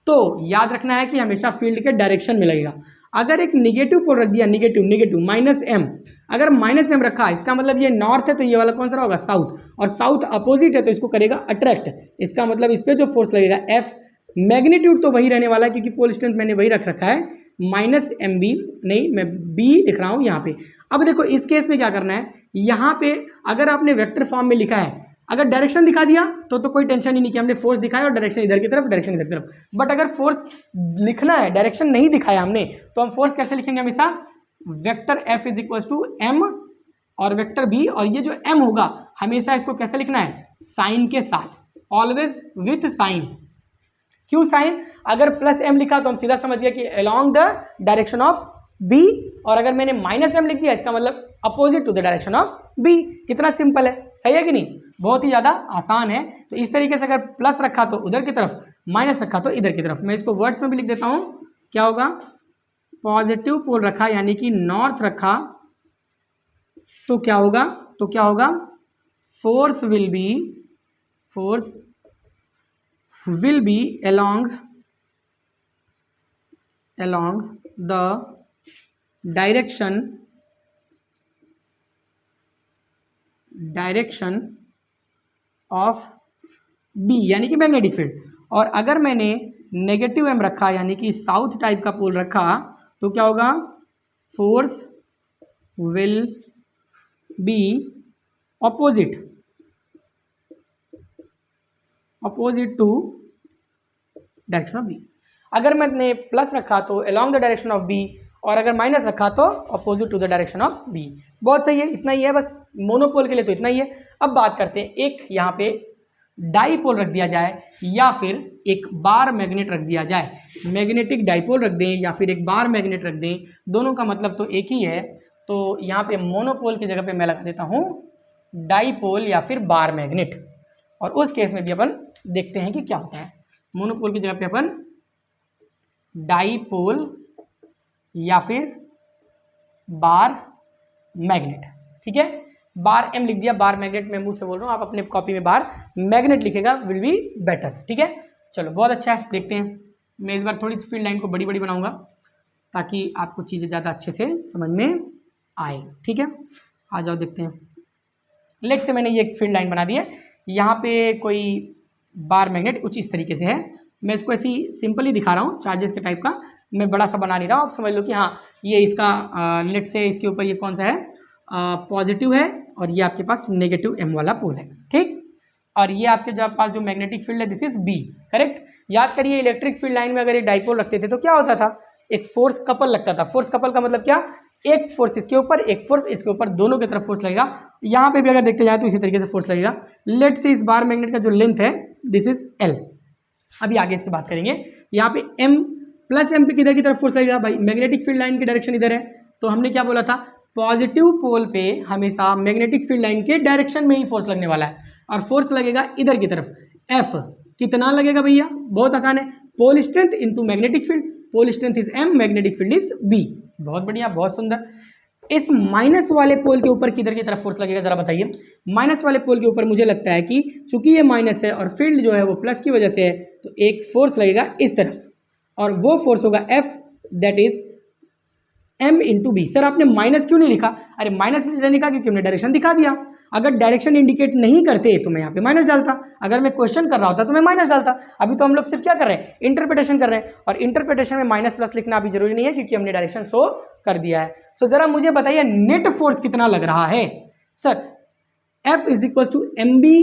तो याद रखना है कि हमेशा फील्ड के डायरेक्शन में लगेगा। अगर एक निगेटिव पोल रख दिया, निगेटिव माइनस एम, अगर माइनस एम रखा इसका मतलब ये नॉर्थ है तो ये वाला कौन सा होगा, साउथ, और साउथ अपोजिट है तो इसको करेगा अट्रैक्ट। इसका मतलब इस पर जो फोर्स लगेगा एफ, मैग्नीट्यूड तो वही रहने वाला है क्योंकि पोल स्ट्रेंथ मैंने वही रख रखा है, माइनस एम बी, नहीं मैं बी लिख रहा हूँ यहाँ पे। अब देखो इस केस में क्या करना है, यहाँ पे अगर आपने वेक्टर फॉर्म में लिखा है, अगर डायरेक्शन दिखा दिया तो कोई टेंशन ही नहीं कि हमने फोर्स दिखाया और डायरेक्शन इधर की तरफ, डायरेक्शन इधर की तरफ। बट अगर फोर्स लिखना है, डायरेक्शन नहीं दिखाया हमने, तो हम फोर्स कैसे लिखेंगे, हमेशा vector F is equal to M और वेक्टर बी, और ये जो एम होगा हमेशा इसको कैसे लिखना है, साइन के साथ, ऑलवेज विथ साइन। क्यों साइन, अगर प्लस एम लिखा तो हम सीधा समझ गए कि along the direction of B, और अगर मैंने माइनस एम लिख दिया इसका मतलब opposite to the direction of B. कितना सिंपल है, सही है कि नहीं, बहुत ही ज़्यादा आसान है। तो इस तरीके से अगर प्लस रखा तो उधर की तरफ, माइनस रखा तो इधर की तरफ। मैं इसको वर्ड्स में भी लिख देता हूँ, क्या होगा, पॉजिटिव पोल रखा यानी कि नॉर्थ रखा तो क्या होगा, force will be along the direction of B यानी कि मैग्नेटिक फील्ड। और अगर मैंने नेगेटिव एम रखा यानी कि साउथ टाइप का पोल रखा तो क्या होगा, force will be opposite to direction of B. अगर मैंने प्लस रखा तो along the direction of B, और अगर माइनस रखा तो opposite to the direction of B. बहुत सही है, इतना ही है बस मोनोपोल के लिए, तो इतना ही है। अब बात करते हैं, एक यहाँ पे डाईपोल रख दिया जाए या फिर एक बार मैग्नेट रख दिया जाए, मैग्नेटिक डाईपोल रख दें या फिर एक बार मैग्नेट रख दें, दोनों का मतलब तो एक ही है। तो यहाँ पे मोनोपोल की जगह पे मैं लगा देता हूँ डाईपोल या फिर बार मैग्नेट, और उस केस में भी अपन देखते हैं कि क्या होता है। मोनोपोल की जगह पे अपन डाईपोल या फिर बार मैग्नेट, ठीक है, बार एम लिख दिया, बार मैग्नेट मैं मुंह से बोल रहा हूँ, आप अपने कॉपी में बार मैग्नेट लिखेगा, विल बी बेटर। ठीक है, चलो बहुत अच्छा है, देखते हैं। मैं इस बार थोड़ी सी फील्ड लाइन को बड़ी बड़ी बनाऊंगा ताकि आपको चीज़ें ज़्यादा अच्छे से समझ में आए। ठीक है, आ जाओ देखते हैं। लेट से मैंने ये एक फील्ड लाइन बना दी है, यहाँ पे कोई बार मैग्नेट कुछ इस तरीके से है, मैं इसको ऐसी सिंपली दिखा रहा हूँ, चार्जेस के टाइप का, मैं बड़ा सा बना नहीं रहा हूँ। आप समझ लो कि हाँ ये इसका लेट से इसके ऊपर ये कौन सा है, पॉजिटिव है, और ये आपके पास नेगेटिव एम वाला पोल है, ठीक। और ये आपके जब पास जो मैग्नेटिक फील्ड है दिस इज बी, करेक्ट। याद करिए इलेक्ट्रिक फील्ड लाइन में अगर ये डाइपोल रखते थे तो क्या होता था, एक फोर्स कपल लगता था। फोर्स कपल का मतलब क्या, एक फोर्स इसके ऊपर एक फोर्स इसके ऊपर, दोनों की तरफ फोर्स लगेगा। यहाँ पे भी अगर देखते जाए तो इसी तरीके से फोर्स लगेगा। लेट से इस बार मैग्नेट का जो लेंथ है दिस इज एल। अभी आगे इसकी बात करेंगे। यहाँ पे एम प्लस एम पे किधर की तरफ फोर्स लगेगा भाई, मैग्नेटिक फील्ड लाइन की डायरेक्शन इधर है, तो हमने क्या बोला था, पॉजिटिव पोल पे हमेशा मैग्नेटिक फील्ड लाइन के डायरेक्शन में ही फोर्स लगने वाला है, और फोर्स लगेगा इधर की तरफ। एफ कितना लगेगा भैया, बहुत आसान है, pole strength into magnetic field, pole strength is M, magnetic field is B. बहुत बढ़िया, बहुत सुंदर। इस माइनस वाले पोल के ऊपर किधर की तरफ फोर्स लगेगा जरा बताइए। माइनस वाले पोल के ऊपर मुझे लगता है कि चूंकि ये माइनस है और फील्ड जो है वो प्लस की वजह से है, तो एक फोर्स लगेगा इस तरफ, और वो फोर्स होगा F, that is M into B. Sir आपने माइनस क्यों नहीं लिखा, अरे माइनस इसलिए लिखा क्योंकि हमने डायरेक्शन दिखा दिया। अगर डायरेक्शन इंडिकेट नहीं करते तो मैं यहाँ पे माइनस डालता, अगर मैं क्वेश्चन कर रहा होता तो मैं माइनस डालता। अभी तो हम लोग सिर्फ क्या कर रहे हैं, इंटरप्रिटेशन कर रहे हैं, और इंटरप्रिटेशन में माइनस प्लस लिखना अभी जरूरी नहीं है क्योंकि हमने डायरेक्शन शो कर दिया है। सो जरा मुझे बताइए नेट फोर्स कितना लग रहा है। Sir F is equal to M B,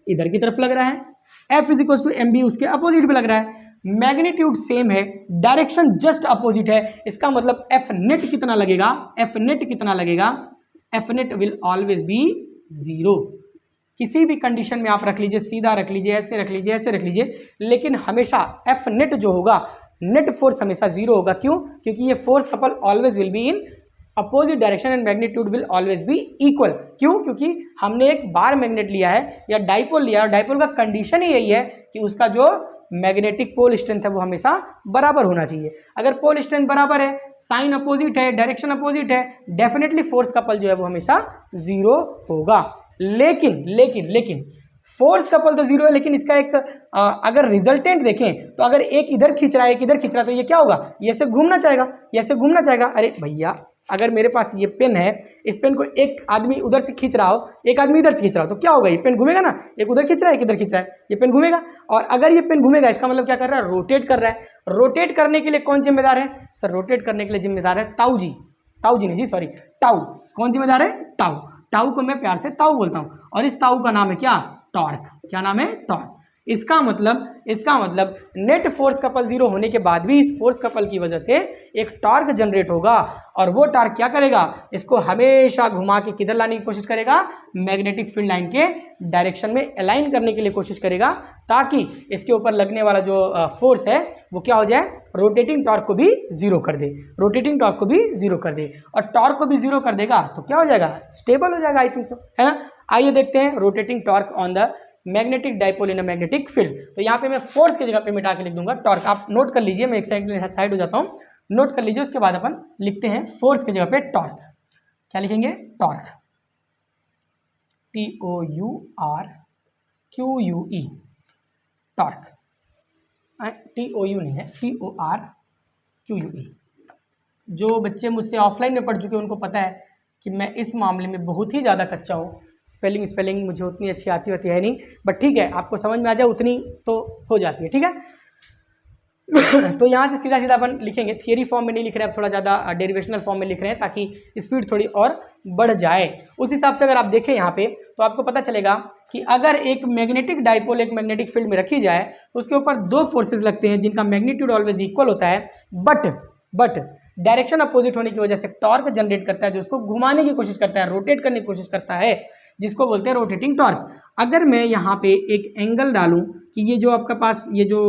इधर की तरफ लग रहा है, F is equal to M B उसके अपोजिट पे लग रहा है, मैग्नीट्यूड सेम है, डायरेक्शन जस्ट अपोजिट है। इसका मतलब एफ नेट कितना लगेगा, एफ नेट कितना लगेगा, F net will always be zero. किसी भी कंडीशन में आप रख लीजिए, सीधा रख लीजिए, ऐसे रख लीजिए, ऐसे रख लीजिए, लेकिन हमेशा एफ नेट जो होगा, नेट फोर्स हमेशा जीरो होगा। क्यों, क्योंकि ये force couple always will be in opposite direction and magnitude will always be equal. क्यों, क्योंकि हमने एक बार मैग्नेट लिया है या डाइपोल लिया है, और डाइपोल का कंडीशन ही यही है कि उसका जो मैग्नेटिक पोल स्ट्रेंथ है वो हमेशा बराबर होना चाहिए। अगर पोल स्ट्रेंथ बराबर है, साइन अपोजिट है, डायरेक्शन अपोजिट है, डेफिनेटली फोर्स कपल जो है वो हमेशा जीरो होगा। लेकिन लेकिन लेकिन फोर्स कपल तो जीरो है, लेकिन इसका एक अगर रिजल्टेंट देखें तो अगर एक इधर खींच रहा है, एक इधर खींच रहा है, तो ये क्या होगा, ये से घूमना चाहेगा, ये से घूमना चाहेगा। अरे भैया अगर मेरे पास ये पेन है, इस पेन को एक आदमी उधर से खींच रहा हो, एक आदमी इधर से खींच रहा हो, तो क्या होगा, ये पेन घूमेगा ना। एक उधर खींच रहा है, एक इधर खींच रहा है, ये पेन घूमेगा। और अगर ये पेन घूमेगा इसका मतलब क्या कर रहा है, रोटेट कर रहा है। रोटेट करने के लिए कौन जिम्मेदार है, सर रोटेट करने के लिए जिम्मेदार है ताऊ जी, ताऊ जी नहीं जी सॉरी, टाउ। कौन जिम्मेदार है, टाउ। टाउ को मैं प्यार से ताऊ बोलता हूँ, और इस ताऊ का नाम है क्या, टॉर्क। क्या नाम है, टॉर्क। इसका मतलब नेट फोर्स कपल जीरो होने के बाद भी इस फोर्स कपल की वजह से एक टॉर्क जनरेट होगा, और वो टॉर्क क्या करेगा, इसको हमेशा घुमा के किधर लाने की कोशिश करेगा, मैग्नेटिक फील्ड लाइन के डायरेक्शन में अलाइन करने के लिए कोशिश करेगा, ताकि इसके ऊपर लगने वाला जो फोर्स है वो क्या हो जाए, रोटेटिंग टॉर्क को भी जीरो कर दे, रोटेटिंग टॉर्क को भी जीरो कर दे। और टॉर्क को भी जीरो कर देगा तो क्या हो जाएगा, स्टेबल हो जाएगा, आई थिंक सो, है ना। आइए देखते हैं rotating torque on the magnetic dipole in a magnetic field. तो यहाँ पे मैं फोर्स की जगह पे मिटा के लिख दूंगा टॉर्क। आप नोट कर लीजिए, मैं एक साइड हो जाता हूँ, नोट कर लीजिए। उसके बाद अपन लिखते हैं फोर्स की जगह पे टॉर्क। क्या लिखेंगे, टॉर्क, TOURQUE, टॉर्क। TOU नहीं है, TORQUE। जो बच्चे मुझसे ऑफलाइन में पढ़ चुके हैं उनको पता है कि मैं इस मामले में बहुत ही ज़्यादा कच्चा हूँ। स्पेलिंग मुझे उतनी अच्छी आती है नहीं, बट ठीक है, आपको समझ में आ जाए उतनी तो हो जाती है, ठीक है। तो यहाँ से सीधा सीधा अपन लिखेंगे, थियरी फॉर्म में नहीं लिख रहे हैं, अब थोड़ा ज़्यादा डेरिवेशनल फॉर्म में लिख रहे हैं ताकि स्पीड थोड़ी और बढ़ जाए। उस हिसाब से अगर आप देखें यहाँ पे तो आपको पता चलेगा कि अगर एक मैग्नेटिक डाइपोल एक मैग्नेटिक फील्ड में रखी जाए तो उसके ऊपर दो फोर्सेज लगते हैं जिनका मैग्नीट्यूड ऑलवेज इक्वल होता है, बट डायरेक्शन अपोजिट होने की वजह से टॉर्क जनरेट करता है जो उसको घुमाने की कोशिश करता है, रोटेट करने की कोशिश करता है, जिसको बोलते हैं रोटेटिंग टॉर्क। अगर मैं यहाँ पे एक एंगल डालूं कि ये जो आपका पास ये जो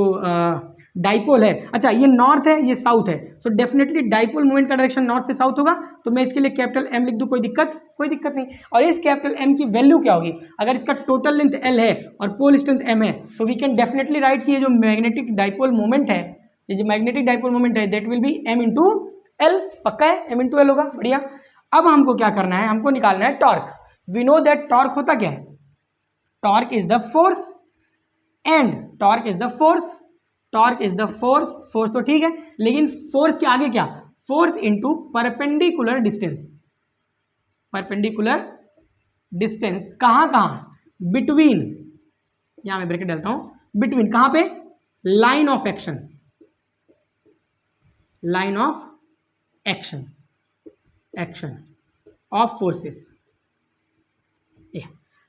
डाइपोल है, अच्छा ये नॉर्थ है ये साउथ है, सो डेफिनेटली डाइपोल मूवमेंट का डायरेक्शन नॉर्थ से साउथ होगा, तो मैं इसके लिए कैपिटल एम लिख दूं, कोई दिक्कत नहीं। और इस कैपिटल एम की वैल्यू क्या होगी, अगर इसका टोटल लेंथ एल है और पोल स्ट्रेंथ एम है, so we can definitely write कि ये जो मैग्नेटिक डाइपोल मोमेंट है, ये जो मैग्नेटिक डाइपोल मोमेंट है that will be M into L. पक्का है, एम इंटू एल होगा, बढ़िया। अब हमको क्या करना है, हमको निकालना है torque. We know that torque होता क्या है, torque is the force and torque is the force, torque is the force, force तो ठीक है, लेकिन फोर्स के आगे क्या, force into perpendicular distance, perpendicular distance कहाँ बिटवीन, यहां मैं ब्रैकेट डालता हूं, बिटवीन कहां पे, line of action, line of action, action of forces.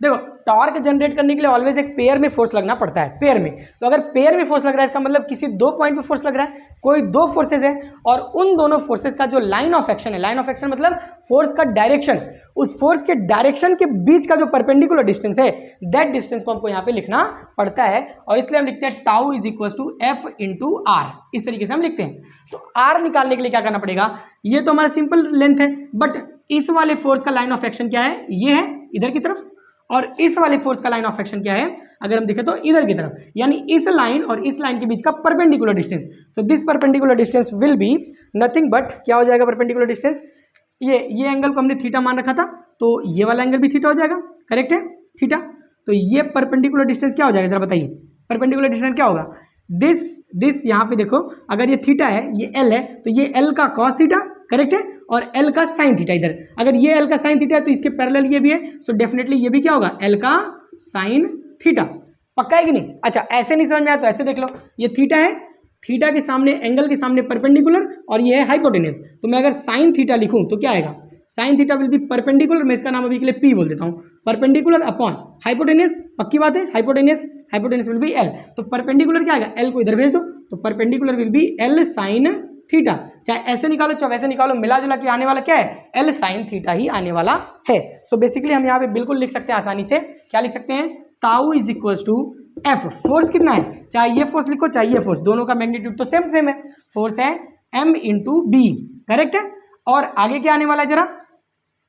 देखो टॉर्क जनरेट करने के लिए ऑलवेज एक पेयर में फोर्स लगना पड़ता है, पेयर में। तो अगर पेयर में फोर्स लग रहा है इसका मतलब किसी दो पॉइंट पे फोर्स लग रहा है, कोई दो फोर्सेस है और उन दोनों फोर्सेस का जो लाइन ऑफ एक्शन है, लाइन ऑफ एक्शन मतलब फोर्स का डायरेक्शन, उस फोर्स के डायरेक्शन के बीच का जो परपेंडिकुलर डिस्टेंस है, दैट डिस्टेंस को हमको यहाँ पे लिखना पड़ता है। और इसलिए हम लिखते हैं tau is equal to F into R, इस तरीके से हम लिखते हैं। तो आर निकालने के लिए क्या करना पड़ेगा, ये तो हमारा सिंपल लेंथ है, बट इस वाले फोर्स का लाइन ऑफ एक्शन क्या है, ये है इधर की तरफ, और इस वाले फोर्स का लाइन ऑफ एक्शन क्या है अगर हम देखें तो इधर की तरफ, यानी इस लाइन और इस लाइन के बीच का परपेंडिकुलर डिस्टेंस। तो this perpendicular distance will be nothing but, क्या हो जाएगा परपेंडिकुलर डिस्टेंस, ये एंगल को हमने थीटा मान रखा था, तो ये वाला एंगल भी थीटा हो जाएगा, करेक्ट है थीटा। तो ये परपेंडिकुलर डिस्टेंस क्या हो जाएगा जरा बताइए, परपेंडिकुलर डिस्टेंस क्या होगा, दिस यहाँ पे देखो अगर ये थीटा है, ये एल है, तो ये एल का कॉस थीटा, करेक्ट है, और एल का साइन थीटा इधर, अगर ये एल का साइन थीटा है तो इसके पैरेलल ये भी है, सो डेफिनेटली ये भी क्या होगा एल का साइन थीटा। पक्का है कि नहीं? अच्छा ऐसे नहीं समझ में आया तो ऐसे देख लो, ये थीटा है, थीटा के सामने एंगल के सामने परपेंडिकुलर और ये है हाइपोटेनस, तो मैं अगर साइन थीटा लिखूं तो क्या आएगा, sine theta will be perpendicular, मैं इसका नाम अभी के लिए पी बोल देता हूं, परपेंडिकुलर अपॉन हाइपोटेनस, पक्की बात है, हाइपोटेनस विल बी एल, तो परपेंडिकुलर क्या आएगा, एल को इधर भेज दो, तो perpendicular will be L sine theta, चाहे ऐसे निकालो चाहे वैसे निकालो, मिला जुला के आने वाला क्या है, एल साइन थीटा ही आने वाला है। सो बेसिकली हम यहाँ पे बिल्कुल लिख सकते हैं आसानी से, क्या लिख सकते हैं, tau is equal to F, force कितना है, चाहे ये फोर्स लिखो चाहे ये फोर्स, दोनों का मैग्नीट्यूड तो सेम है, फोर्स है एम इंटू बी, करेक्ट है। और आगे क्या आने वाला है जरा,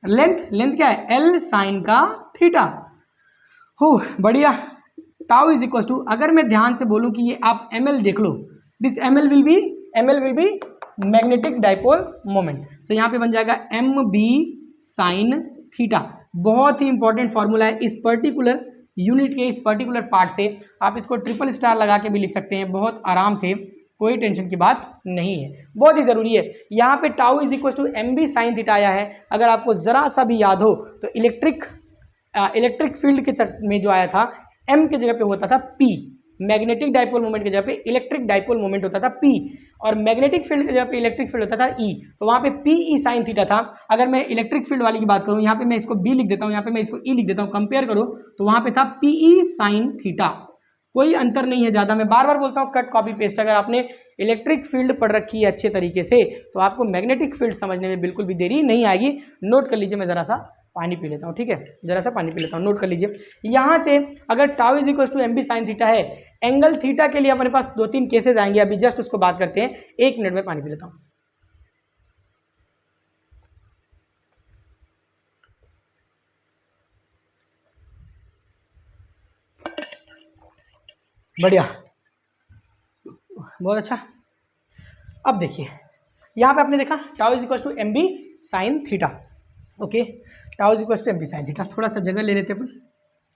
लेंथ क्या है, एल साइन का थीटा, हो बढ़िया। टाउ इज इक्वल टू, अगर मैं ध्यान से बोलूं कि ये आप एम एल देख लो, this M L will be magnetic dipole moment, तो यहाँ पे बन जाएगा एम बी साइन थीटा। बहुत ही इंपॉर्टेंट फॉर्मूला है इस पर्टिकुलर यूनिट के, इस पर्टिकुलर पार्ट से आप इसको ट्रिपल स्टार लगा के भी लिख सकते हैं बहुत आराम से, कोई टेंशन की बात नहीं है, बहुत ही ज़रूरी है। यहाँ पे tau is equal to M B sine theta आया है, अगर आपको ज़रा सा भी याद हो तो इलेक्ट्रिक फील्ड के में जो आया था एम के जगह पे होता था पी, मैग्नेटिक डाइपोल मोमेंट की जगह पे इलेक्ट्रिक डाइपोल मोमेंट होता था पी, और मैग्नेटिक फील्ड की जगह पे इलेक्ट्रिक फील्ड होता था ई, तो वहाँ पे पी ई साइन थीटा था। अगर मैं इलेक्ट्रिक फील्ड वाली की बात करूँ, यहाँ पे मैं इसको बी लिख देता हूँ, यहाँ पे मैं इसको ई लिख देता हूँ, कंपेयर करो तो वहाँ पे था पी ई साइन थीटा, कोई अंतर नहीं है ज़्यादा। मैं बार बार बोलता हूँ कट कॉपी पेस्ट, अगर आपने इलेक्ट्रिक फील्ड पढ़ रखी है अच्छे तरीके से तो आपको मैग्नेटिक फील्ड समझने में बिल्कुल भी देरी नहीं आएगी। नोट कर लीजिए, मैं ज़रा सा पानी पी लेता हूँ, ठीक है, जरा सा पानी पी लेता हूँ, नोट कर लीजिए। यहाँ से अगर tau is equal to M B sine theta है, एंगल थीटा के लिए अपने पास 2-3 केसेस आएंगे, अभी जस्ट उसको बात करते हैं, 1 मिनट में पानी पी लेता हूँ। बढ़िया, बहुत अच्छा। अब देखिए यहाँ पे आपने देखा tau is equal to M B sine theta, okay, tau is equal to M B sine theta. थोड़ा सा जगह ले लेते अपन,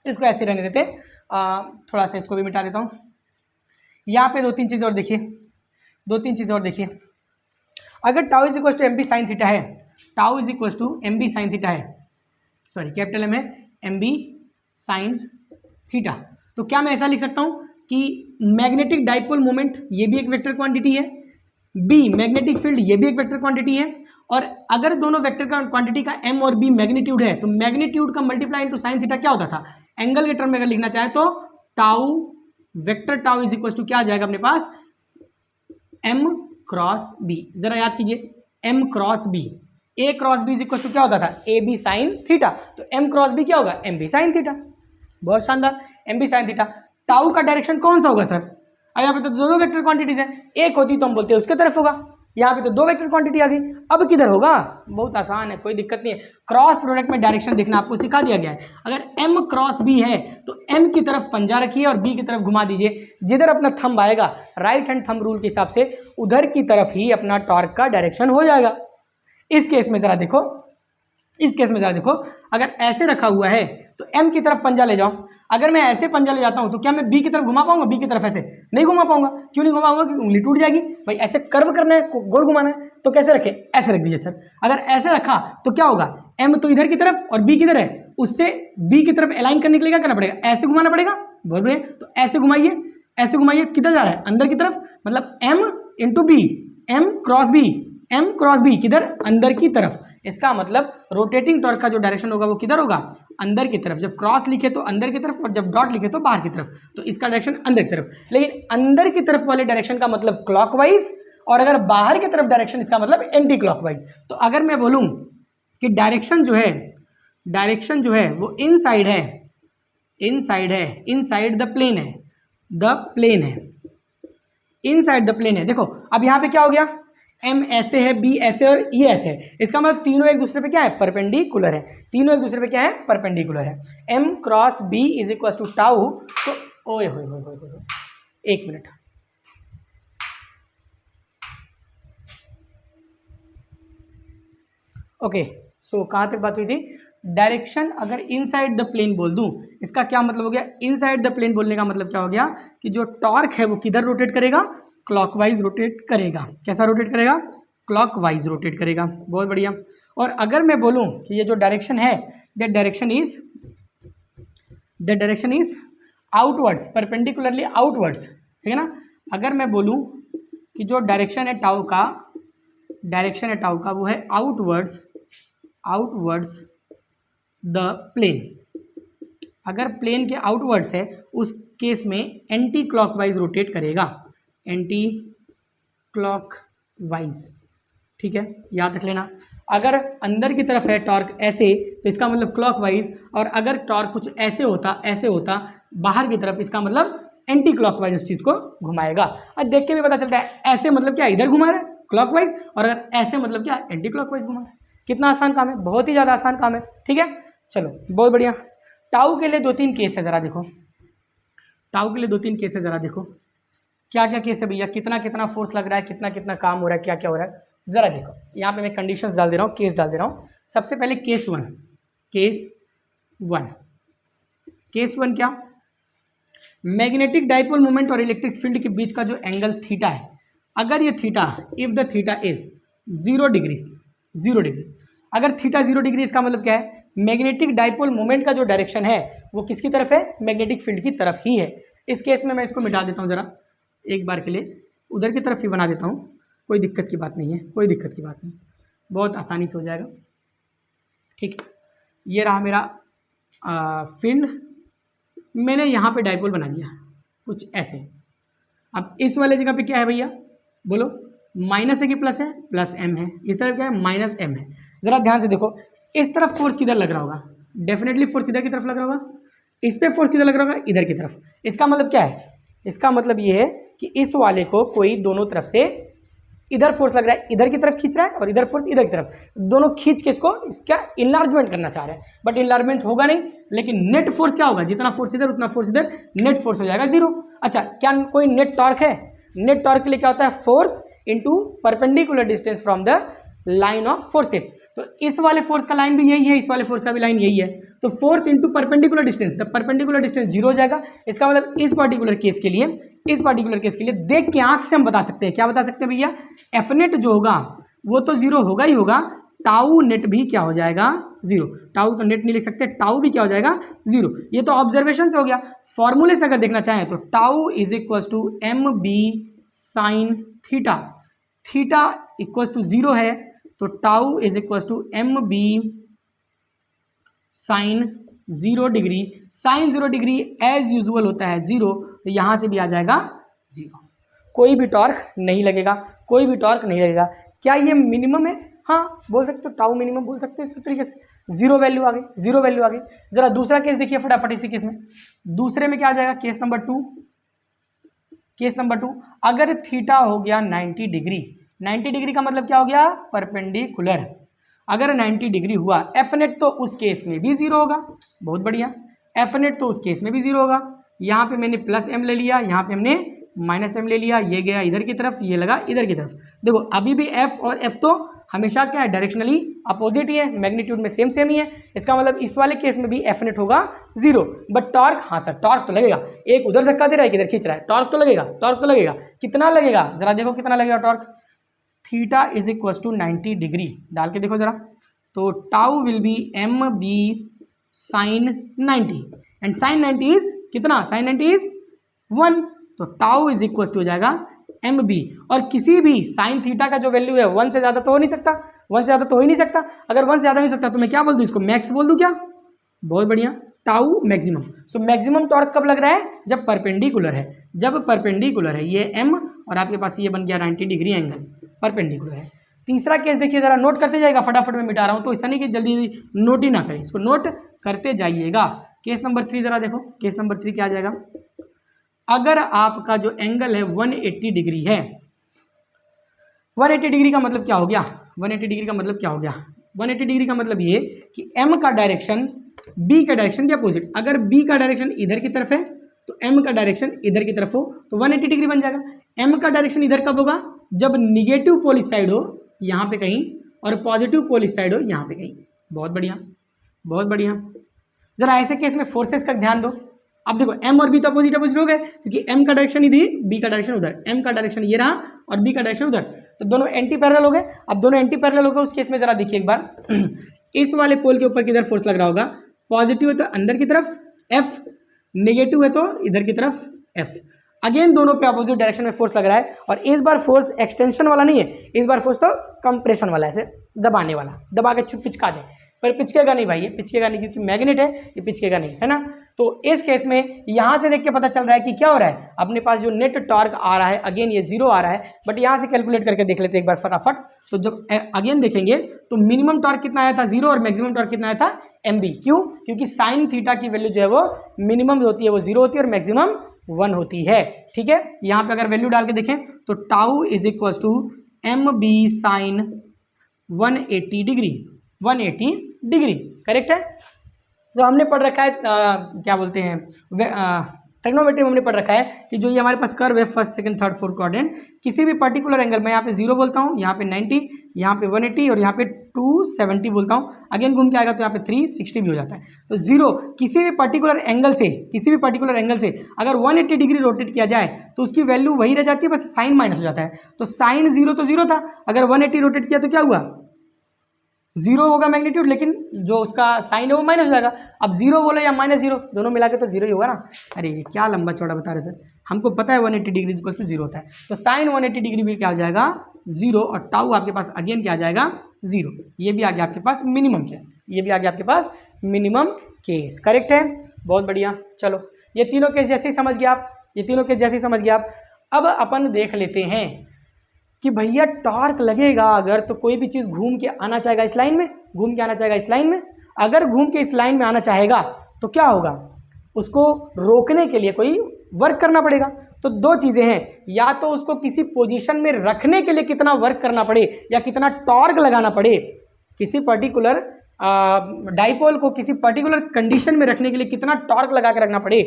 इसको ऐसे रहने देते, थोड़ा सा इसको भी मिटा देता हूँ। यहाँ पे 2-3 चीज़ और देखिए, 2-3 चीज़ और देखिए, अगर tau is equal to M B sine theta है, tau is equal to M B sine theta है, सॉरी कैपिटल एम है, एम बी साइन थीटा, तो क्या मैं ऐसा लिख सकता हूँ कि मैग्नेटिक डाइपोल मोमेंट ये भी एक वेक्टर क्वांटिटी है, बी मैग्नेटिक फील्ड ये भी एक वेक्टर क्वांटिटी है, और अगर दोनों वेक्टर का क्वांटिटी का एम और बी मैग्नीट्यूड है तो मैग्नीट्यूड का मल्टीप्लाई इनटू साइन थीटा क्या होता था, एंगल के टर्म में अगर लिखना चाहे तो tau vector tau is equal to क्या आ जाएगा अपने पास, एम क्रॉस बी। जरा याद कीजिए, M cross B, A cross B is equal to क्या होता था, ए बी साइन थीटा, तो एम क्रॉस बी क्या होगा, एम बी साइन थीटा। बहुत शानदार, M B sine theta. Tau का डायरेक्शन कौन सा होगा सर, यहाँ पे तो दो वेक्टर क्वांटिटीज हैं, एक होती तो हम बोलते हैं उसके तरफ होगा, यहाँ पे तो 2 वेक्टर क्वांटिटी आ गई, अब किधर होगा, बहुत आसान है, कोई दिक्कत नहीं है। क्रॉस प्रोडक्ट में डायरेक्शन देखना आपको सिखा दिया गया है, अगर एम क्रॉस बी है तो एम की तरफ पंजा रखिए और बी की तरफ घुमा दीजिए, जिधर अपना थंब आएगा राइट हैंड थंब रूल के हिसाब से उधर की तरफ ही अपना टॉर्क का डायरेक्शन हो जाएगा। इस केस में जरा देखो, इस केस में जरा देखो, अगर ऐसे रखा हुआ है तो एम की तरफ पंजा ले जाओ, अगर मैं ऐसे पंजा ले जाता हूं तो क्या मैं बी की तरफ घुमा पाऊंगा, बी की तरफ ऐसे नहीं घुमा पाऊंगा, क्यों नहीं घुमा पाऊंगा, क्योंकि उंगली टूट जाएगी। भाई ऐसे कर्व करना है, गोल घुमाना है, तो कैसे रखे, ऐसे रख दीजिए सर। अगर ऐसे रखा तो क्या होगा, एम तो इधर की तरफ और बी किधर है, उससे बी की तरफ अलाइन करने के लिए क्या करना पड़ेगा, ऐसे घुमाना पड़ेगा, बहुत बढ़िया, तो ऐसे घुमाइए, ऐसे घुमाइए, किधर जा रहा है? अंदर की तरफ, मतलब m into B, m cross B, m cross B किधर? अंदर की तरफ। इसका मतलब रोटेटिंग टॉर्क का जो डायरेक्शन होगा वो किधर होगा? अंदर की तरफ। जब क्रॉस लिखे तो अंदर की तरफ, और जब डॉट लिखे तो बाहर की तरफ, तो इसका डायरेक्शन अंदर की तरफ। लेकिन अंदर की तरफ वाले डायरेक्शन का मतलब क्लॉकवाइज, और अगर बाहर की तरफ डायरेक्शन इसका मतलब एंटी क्लॉकवाइज। तो अगर मैं बोलूं कि डायरेक्शन जो है वो इनसाइड है, इनसाइड द प्लेन है, इनसाइड द प्लेन है। देखो अब यहां पे क्या हो गया? m ऐसे है, b ऐसे और ये ऐसे है। इसका मतलब तीनों एक दूसरे पे क्या है? परपेंडिकुलर है। तीनों एक दूसरे पे क्या है? परपेंडिकुलर है। m cross b is equal to tau. तो ओए होए, एक मिनट, ओके। सो कहाँ तक बात हुई थी? डायरेक्शन अगर इनसाइड द प्लेन बोल दूं, इसका क्या मतलब हो गया? इनसाइड द प्लेन बोलने का मतलब क्या हो गया? कि जो टॉर्क है वो किधर रोटेट करेगा? क्लॉकवाइज रोटेट करेगा। कैसा रोटेट करेगा? क्लॉकवाइज रोटेट करेगा। बहुत बढ़िया। और अगर मैं बोलूं कि ये जो डायरेक्शन है, that direction is outwards, perpendicularly outwards, ठीक है ना? अगर मैं बोलूं कि जो डायरेक्शन है टाउ का वो है आउटवर्ड्स द प्लेन। अगर प्लेन के आउटवर्ड्स है उस केस में एंटी क्लॉकवाइज रोटेट करेगा, एंटी क्लॉकवाइज, ठीक है, याद रख लेना। अगर अंदर की तरफ है टॉर्क ऐसे, तो इसका मतलब क्लॉकवाइज, और अगर टॉर्क कुछ ऐसे होता बाहर की तरफ, इसका मतलब एंटी क्लॉकवाइज उस चीज़ को घुमाएगा। अब देख के भी पता चलता है ऐसे मतलब क्या, इधर घुमा रहा है क्लॉकवाइज, और अगर ऐसे मतलब क्या, एंटी क्लॉकवाइज घुमा रहा है। कितना आसान काम है, बहुत ही ज़्यादा आसान काम है, ठीक है। चलो बहुत बढ़िया। टाउ के लिए 2-3 केस है, ज़रा देखो। टाउ के लिए 2-3 केस है, ज़रा देखो क्या क्या केस है भैया, कितना कितना फोर्स लग रहा है, कितना कितना काम हो रहा है, क्या क्या हो रहा है, ज़रा देखो। यहाँ पे मैं कंडीशंस डाल दे रहा हूँ, केस डाल दे रहा हूँ। सबसे पहले केस वन क्या? मैग्नेटिक डाइपोल मोमेंट और इलेक्ट्रिक फील्ड के बीच का जो एंगल थीटा है, अगर ये theta, if the theta is 0 degree, अगर थीटा 0 डिग्री, इसका मतलब क्या है? मैग्नेटिक डाइपोल मोमेंट का जो डायरेक्शन है वो किसकी तरफ है? मैग्नेटिक फील्ड की तरफ ही है। इस केस में मैं इसको मिटा देता हूँ ज़रा एक बार के लिए, उधर की तरफ ही बना देता हूँ, कोई दिक्कत की बात नहीं है, कोई दिक्कत की बात नहीं, बहुत आसानी से हो जाएगा, ठीक है। ये रहा मेरा फील्ड, मैंने यहाँ पे डाइपोल बना दिया कुछ ऐसे। अब इस वाले जगह पे क्या है भैया, बोलो? माइनस है कि प्लस है? प्लस एम है। इस तरफ क्या है? माइनस एम है। ज़रा ध्यान से देखो, इस तरफ फोर्स किधर लग रहा होगा? डेफिनेटली फोर्स इधर की तरफ लग रहा होगा। इस पे फोर्स किधर लग रहा होगा? इधर की तरफ। इसका मतलब क्या है? इसका मतलब ये है कि इस वाले को कोई दोनों तरफ से, इधर फोर्स लग रहा है, इधर की तरफ खींच रहा है, और इधर फोर्स इधर की तरफ, दोनों खींच के इसको इसका इनलार्जमेंट करना चाह रहे हैं, बट इनलार्जमेंट होगा नहीं। लेकिन नेट फोर्स क्या होगा? जितना फोर्स इधर उतना फोर्स इधर, नेट फोर्स हो जाएगा 0। अच्छा, क्या कोई नेट टॉर्क है? नेट टॉर्क के लिए क्या होता है? Force into perpendicular distance from the line of forces. तो इस वाले फोर्स का लाइन भी यही है, इस वाले फोर्स का भी लाइन यही है, तो force into perpendicular distance, the perpendicular distance 0 हो जाएगा। इसका मतलब इस पर्टिकुलर केस के लिए देख के आंख से हम बता सकते हैं, क्या बता सकते हैं भैया? एफ नेट जो होगा वो तो 0 होगा ही होगा, टाउ नेट भी क्या हो जाएगा? 0। टाउ तो नेट नहीं लिख सकते, टाउ भी क्या हो जाएगा? 0। ये तो ऑब्जर्वेशन से हो गया। फॉर्मूले से अगर देखना चाहें तो tau is equal to M B sine theta, theta equal to 0 है, तो tau is equal to M B sine 0 degree. Sine 0 degree as usual होता है 0, तो यहाँ से भी आ जाएगा 0। कोई भी टॉर्क नहीं लगेगा, कोई भी टॉर्क नहीं लगेगा। क्या ये मिनिमम है? हाँ बोल सकते हो, टाउ मिनिमम बोल सकते हो इस तरीके से। 0 वैल्यू आ गई, 0 वैल्यू आ गई। जरा दूसरा केस देखिए फटाफट इसी केस में। दूसरे में क्या आ जाएगा? केस नंबर 2, अगर थीटा हो गया 90 डिग्री, 90 डिग्री का मतलब क्या हो गया? परपेंडिकुलर। अगर 90 डिग्री हुआ, एफ नेट तो उस केस में भी 0 होगा। बहुत बढ़िया, एफ नेट तो उस केस में भी 0 होगा। यहाँ पे मैंने प्लस एम ले लिया, यहाँ पे हमने माइनस एम ले लिया, ये गया इधर की तरफ, ये लगा इधर की तरफ। देखो अभी भी एफ और एफ तो हमेशा क्या है? डायरेक्शनली अपोजिट ही है, मैग्नीट्यूड में सेम ही है। इसका मतलब इस वाले केस में भी एफ नेट होगा 0। बट टॉर्क, हाँ सर टॉर्क तो लगेगा, एक उधर धक्का दे रहा है, एक इधर खींच रहा है, टॉर्क तो लगेगा। कितना लगेगा? जरा देखो कितना लगेगा torque. Theta is equal to 90 degree डाल के देखो जरा, तो tau will be M B sine 90, and sine 90 is कितना? Sine 90 is 1। तो टाउ इज इक्वल टू हो जाएगा एम बी। और किसी भी साइन थीटा का जो वैल्यू है 1 से ज़्यादा तो हो नहीं सकता, 1 से ज़्यादा तो हो ही नहीं सकता। अगर 1 से ज़्यादा नहीं सकता तो मैं क्या बोल दूँ इसको, मैक्स बोल दूँ क्या? बहुत बढ़िया, tau maximum. So maximum torque कब लग रहा है? जब परपेंडिकुलर है। जब परपेंडिकुलर है ये एम और आपके पास ये बन गया 90 डिग्री एंगल, परपेंडिकुलर है। तीसरा केस देखिए जरा, नोट करते जाइएगा, फटाफट में मिटा रहा हूँ तो ऐसा नहीं कि जल्दी जल्दी नोट ही ना करें, इसको नोट करते जाइएगा। केस नंबर 3 जरा देखो, केस नंबर 3 क्या आ जाएगा? अगर आपका जो एंगल है 180 डिग्री है, 180 डिग्री का मतलब क्या हो गया? 180 डिग्री का मतलब क्या हो गया? 180 डिग्री का मतलब ये कि एम का डायरेक्शन बी का डायरेक्शन के अपोजिट। अगर बी का डायरेक्शन इधर की तरफ है तो एम का डायरेक्शन इधर की तरफ हो तो 180 डिग्री बन जाएगा। एम का डायरेक्शन इधर कब होगा? जब निगेटिव पोल इस साइड हो यहाँ पे कहीं और पॉजिटिव पोल इस साइड हो यहाँ पे कहीं। बहुत बढ़िया, बहुत बढ़िया। जरा ऐसे केस में फोर्सेस का ध्यान दो। अब देखो एम और बी तो अपोजिट अपोजिट हो गए क्योंकि एम का डायरेक्शन इधर, बी का डायरेक्शन उधर, एम का डायरेक्शन ये रहा और बी का डायरेक्शन उधर, तो दोनों एंटी पैरेलल हो गए। अब दोनों एंटी पैरेलल हो गए, उस केस में जरा देखिए एक बार इस वाले पोल के ऊपर किधर फोर्स लग रहा होगा? पॉजिटिव है तो अंदर की तरफ एफ, नेगेटिव है तो इधर की तरफ एफ। अगेन दोनों पे अपोजिट डायरेक्शन में फोर्स लग रहा है और इस बार फोर्स एक्सटेंशन वाला नहीं है, इस बार फोर्स तो कंप्रेशन वाला है, ऐसे दबाने वाला, दबा के पिचका दे। पर पिचकेगा नहीं भाई, ये पिचकेगा नहीं क्योंकि मैग्नेट है, ये पिचकेगा नहीं, है ना। तो इस केस में यहाँ से देख के पता चल रहा है कि क्या हो रहा है, अपने पास जो नेट टॉर्क आ रहा है अगेन ये 0 आ रहा है, बट यहाँ से कैलकुलेट करके देख लेते हैं एक बार फटाफट। तो जब अगेन देखेंगे तो मिनिमम टॉर्क कितना आया था 0 और मैक्सिमम टॉर्क कितना आया था एम बी। क्यों? क्योंकि साइन थीटा की वैल्यू जो है वो मिनिमम होती है वो 0 होती है और मैक्सिमम 1 होती है। ठीक है, यहाँ पे अगर वैल्यू डाल के देखें तो tau is equal to M B sine 180 degree, 180 degree, correct है। तो हमने पढ़ रखा है क्या बोलते हैं ट्रिग्नोमेट्री में हमने पढ़ रखा है कि जो ये हमारे पास कर्व है first second third fourth quadrant, किसी भी पर्टिकुलर एंगल में यहाँ पे 0 बोलता हूँ, यहाँ पे 90, यहाँ पे 180 और यहाँ पे 270 बोलता हूँ, अगेन घूम के आएगा तो यहाँ पे 360 भी हो जाता है। तो 0 किसी भी पर्टिकुलर एंगल से, किसी भी पर्टिकुलर एंगल से अगर 180 डिग्री रोटेट किया जाए तो उसकी वैल्यू वही रह जाती है, बस साइन माइनस हो जाता है। तो साइन 0 तो 0 था, अगर 180 रोटेट किया तो क्या हुआ? 0 होगा मैग्नीट्यूड, लेकिन जो उसका साइन है वो माइनस हो जाएगा। अब 0 बोले या -0 दोनों मिला के तो 0 ही होगा ना। अरे ये क्या लंबा चौड़ा बता रहे सर, हमको पता है 180 डिग्री इक्वल टू 0 होता है, तो साइन 180 डिग्री भी क्या हो जाएगा 0 और टाउ आपके पास अगेन क्या आ जाएगा 0। ये भी आ गया आपके पास मिनिमम केस, ये भी आ गया आपके पास मिनिमम केस, करेक्ट है। बहुत बढ़िया, चलो ये तीनों केस जैसे ही समझ गए आप, ये तीनों केस जैसे ही समझ गए आप। अब अपन देख लेते हैं कि भैया टॉर्क लगेगा अगर तो कोई भी चीज़ घूम के आना चाहेगा इस लाइन में, घूम के आना चाहेगा इस लाइन में। अगर घूम के इस लाइन में आना चाहेगा तो क्या होगा, उसको रोकने के लिए कोई वर्क करना पड़ेगा। तो दो चीज़ें हैं, या तो उसको किसी पोजीशन में रखने के लिए कितना वर्क करना पड़े या कितना टॉर्क लगाना पड़े, किसी पर्टिकुलर डाइपोल को किसी पर्टिकुलर कंडीशन में रखने के लिए कितना टॉर्क लगा के रखना पड़े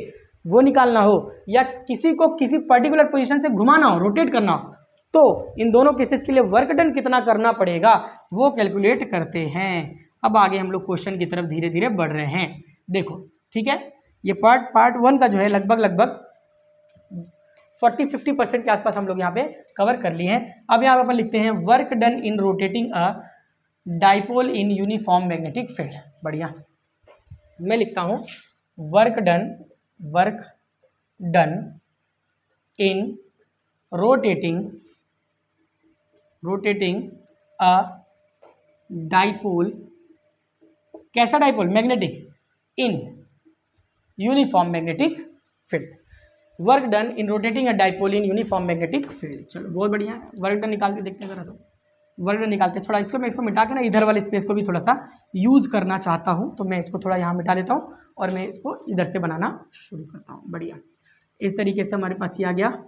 वो निकालना हो, या किसी को किसी पर्टिकुलर पोजीशन से घुमाना हो, रोटेट करना हो, तो इन दोनों केसेस के लिए वर्क डन कितना करना पड़ेगा वो कैलकुलेट करते हैं। अब आगे हम लोग क्वेश्चन की तरफ धीरे धीरे बढ़ रहे हैं। देखो ठीक है, ये पार्ट 1 का जो है लगभग 40-50% के आसपास हम लोग यहाँ पे कवर कर लिए हैं। अब यहाँ पे अपन लिखते हैं work done in rotating a dipole in uniform magnetic field. बढ़िया, मैं लिखता हूँ work done in rotating a dipole, कैसा dipole? Magnetic, in uniform magnetic field. Work done in rotating a dipole in uniform magnetic field. चलो बहुत बढ़िया, work done निकाल के देखते हैं जरा। तो वर्क डन निकालते हैं, थोड़ा मैं इसको मिटा के ना इधर वाले स्पेस को भी थोड़ा सा यूज़ करना चाहता हूँ, तो मैं इसको थोड़ा यहाँ मिटा देता हूँ और मैं इसको इधर से बनाना शुरू करता हूँ। बढ़िया, इस तरीके से हमारे पास ये आ गया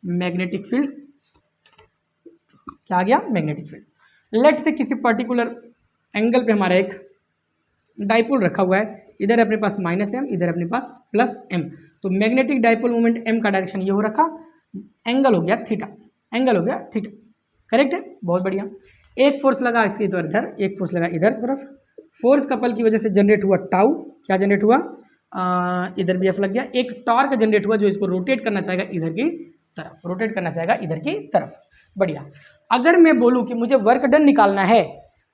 मैग्नेटिक फील्ड। क्या आ गया? Magnetic field. लेट से किसी पर्टिकुलर एंगल पे हमारा एक डाइपोल रखा हुआ है, इधर अपने पास -m, इधर अपने पास +m, तो मैग्नेटिक डाइपोल मोमेंट m का डायरेक्शन ये हो रखा, एंगल हो गया थीटा, एंगल हो गया थीटा, करेक्ट है। बहुत बढ़िया, एक फोर्स लगा इसके इधर, एक फोर्स लगा इधर तरफ, फोर्स कपल की वजह से जनरेट हुआ टाउ, क्या जनरेट हुआ इधर भी F लग गया, एक टॉर्क जनरेट हुआ जो इसको रोटेट करना चाहेगा इधर की तरफ, रोटेट करना चाहेगा इधर की तरफ। बढ़िया, अगर मैं बोलूं कि मुझे वर्क डन निकालना है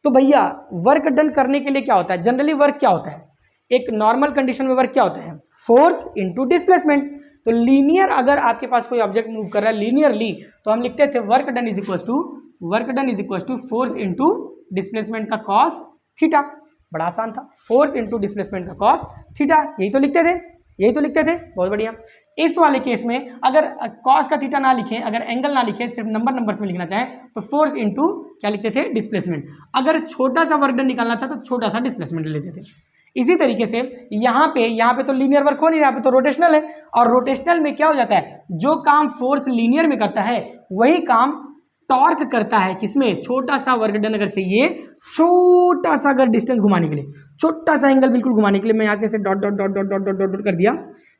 तो भैया वर्क डन करने के लिए क्या होता है, जनरली वर्क क्या होता है, एक नॉर्मल कंडीशन में वर्क क्या होता है, फोर्स इनटू डिस्प्लेसमेंट। तो लीनियर अगर आपके पास कोई ऑब्जेक्ट मूव कर रहा है लीनियरली तो हम लिखते थे work done is equal to force into displacement का कॉस थीटा। बड़ा आसान था, फोर्स इंटू डिस्प्लेसमेंट का कॉस थीटा, यही तो लिखते थे। बहुत बढ़िया। इस वाले केस में अगर कॉस का थीटा ना लिखें, अगर एंगल ना लिखें, सिर्फ नंबर्स में लिखना चाहें तो फोर्स इंटू क्या लिखते थे, डिस्प्लेसमेंट। अगर छोटा सा वर्क डन निकालना था तो छोटा सा डिस्प्लेसमेंट लेते थे। इसी तरीके से यहाँ पे तो लीनियर वर्क हो नहीं रहा, यहाँ पे तो रोटेशनल है, और रोटेशनल में क्या हो जाता है, जो काम फोर्स लीनियर में करता है वही काम टॉर्क करता है किसमें, छोटा सा वर्क डन अगर चाहिए, छोटा सा अगर डिस्टेंस घुमाने के लिए, छोटा सा एंगल बिल्कुल घुमाने के लिए, मैं यहाँ से ऐसे dot dot dot dot dot dot dot कर दिया,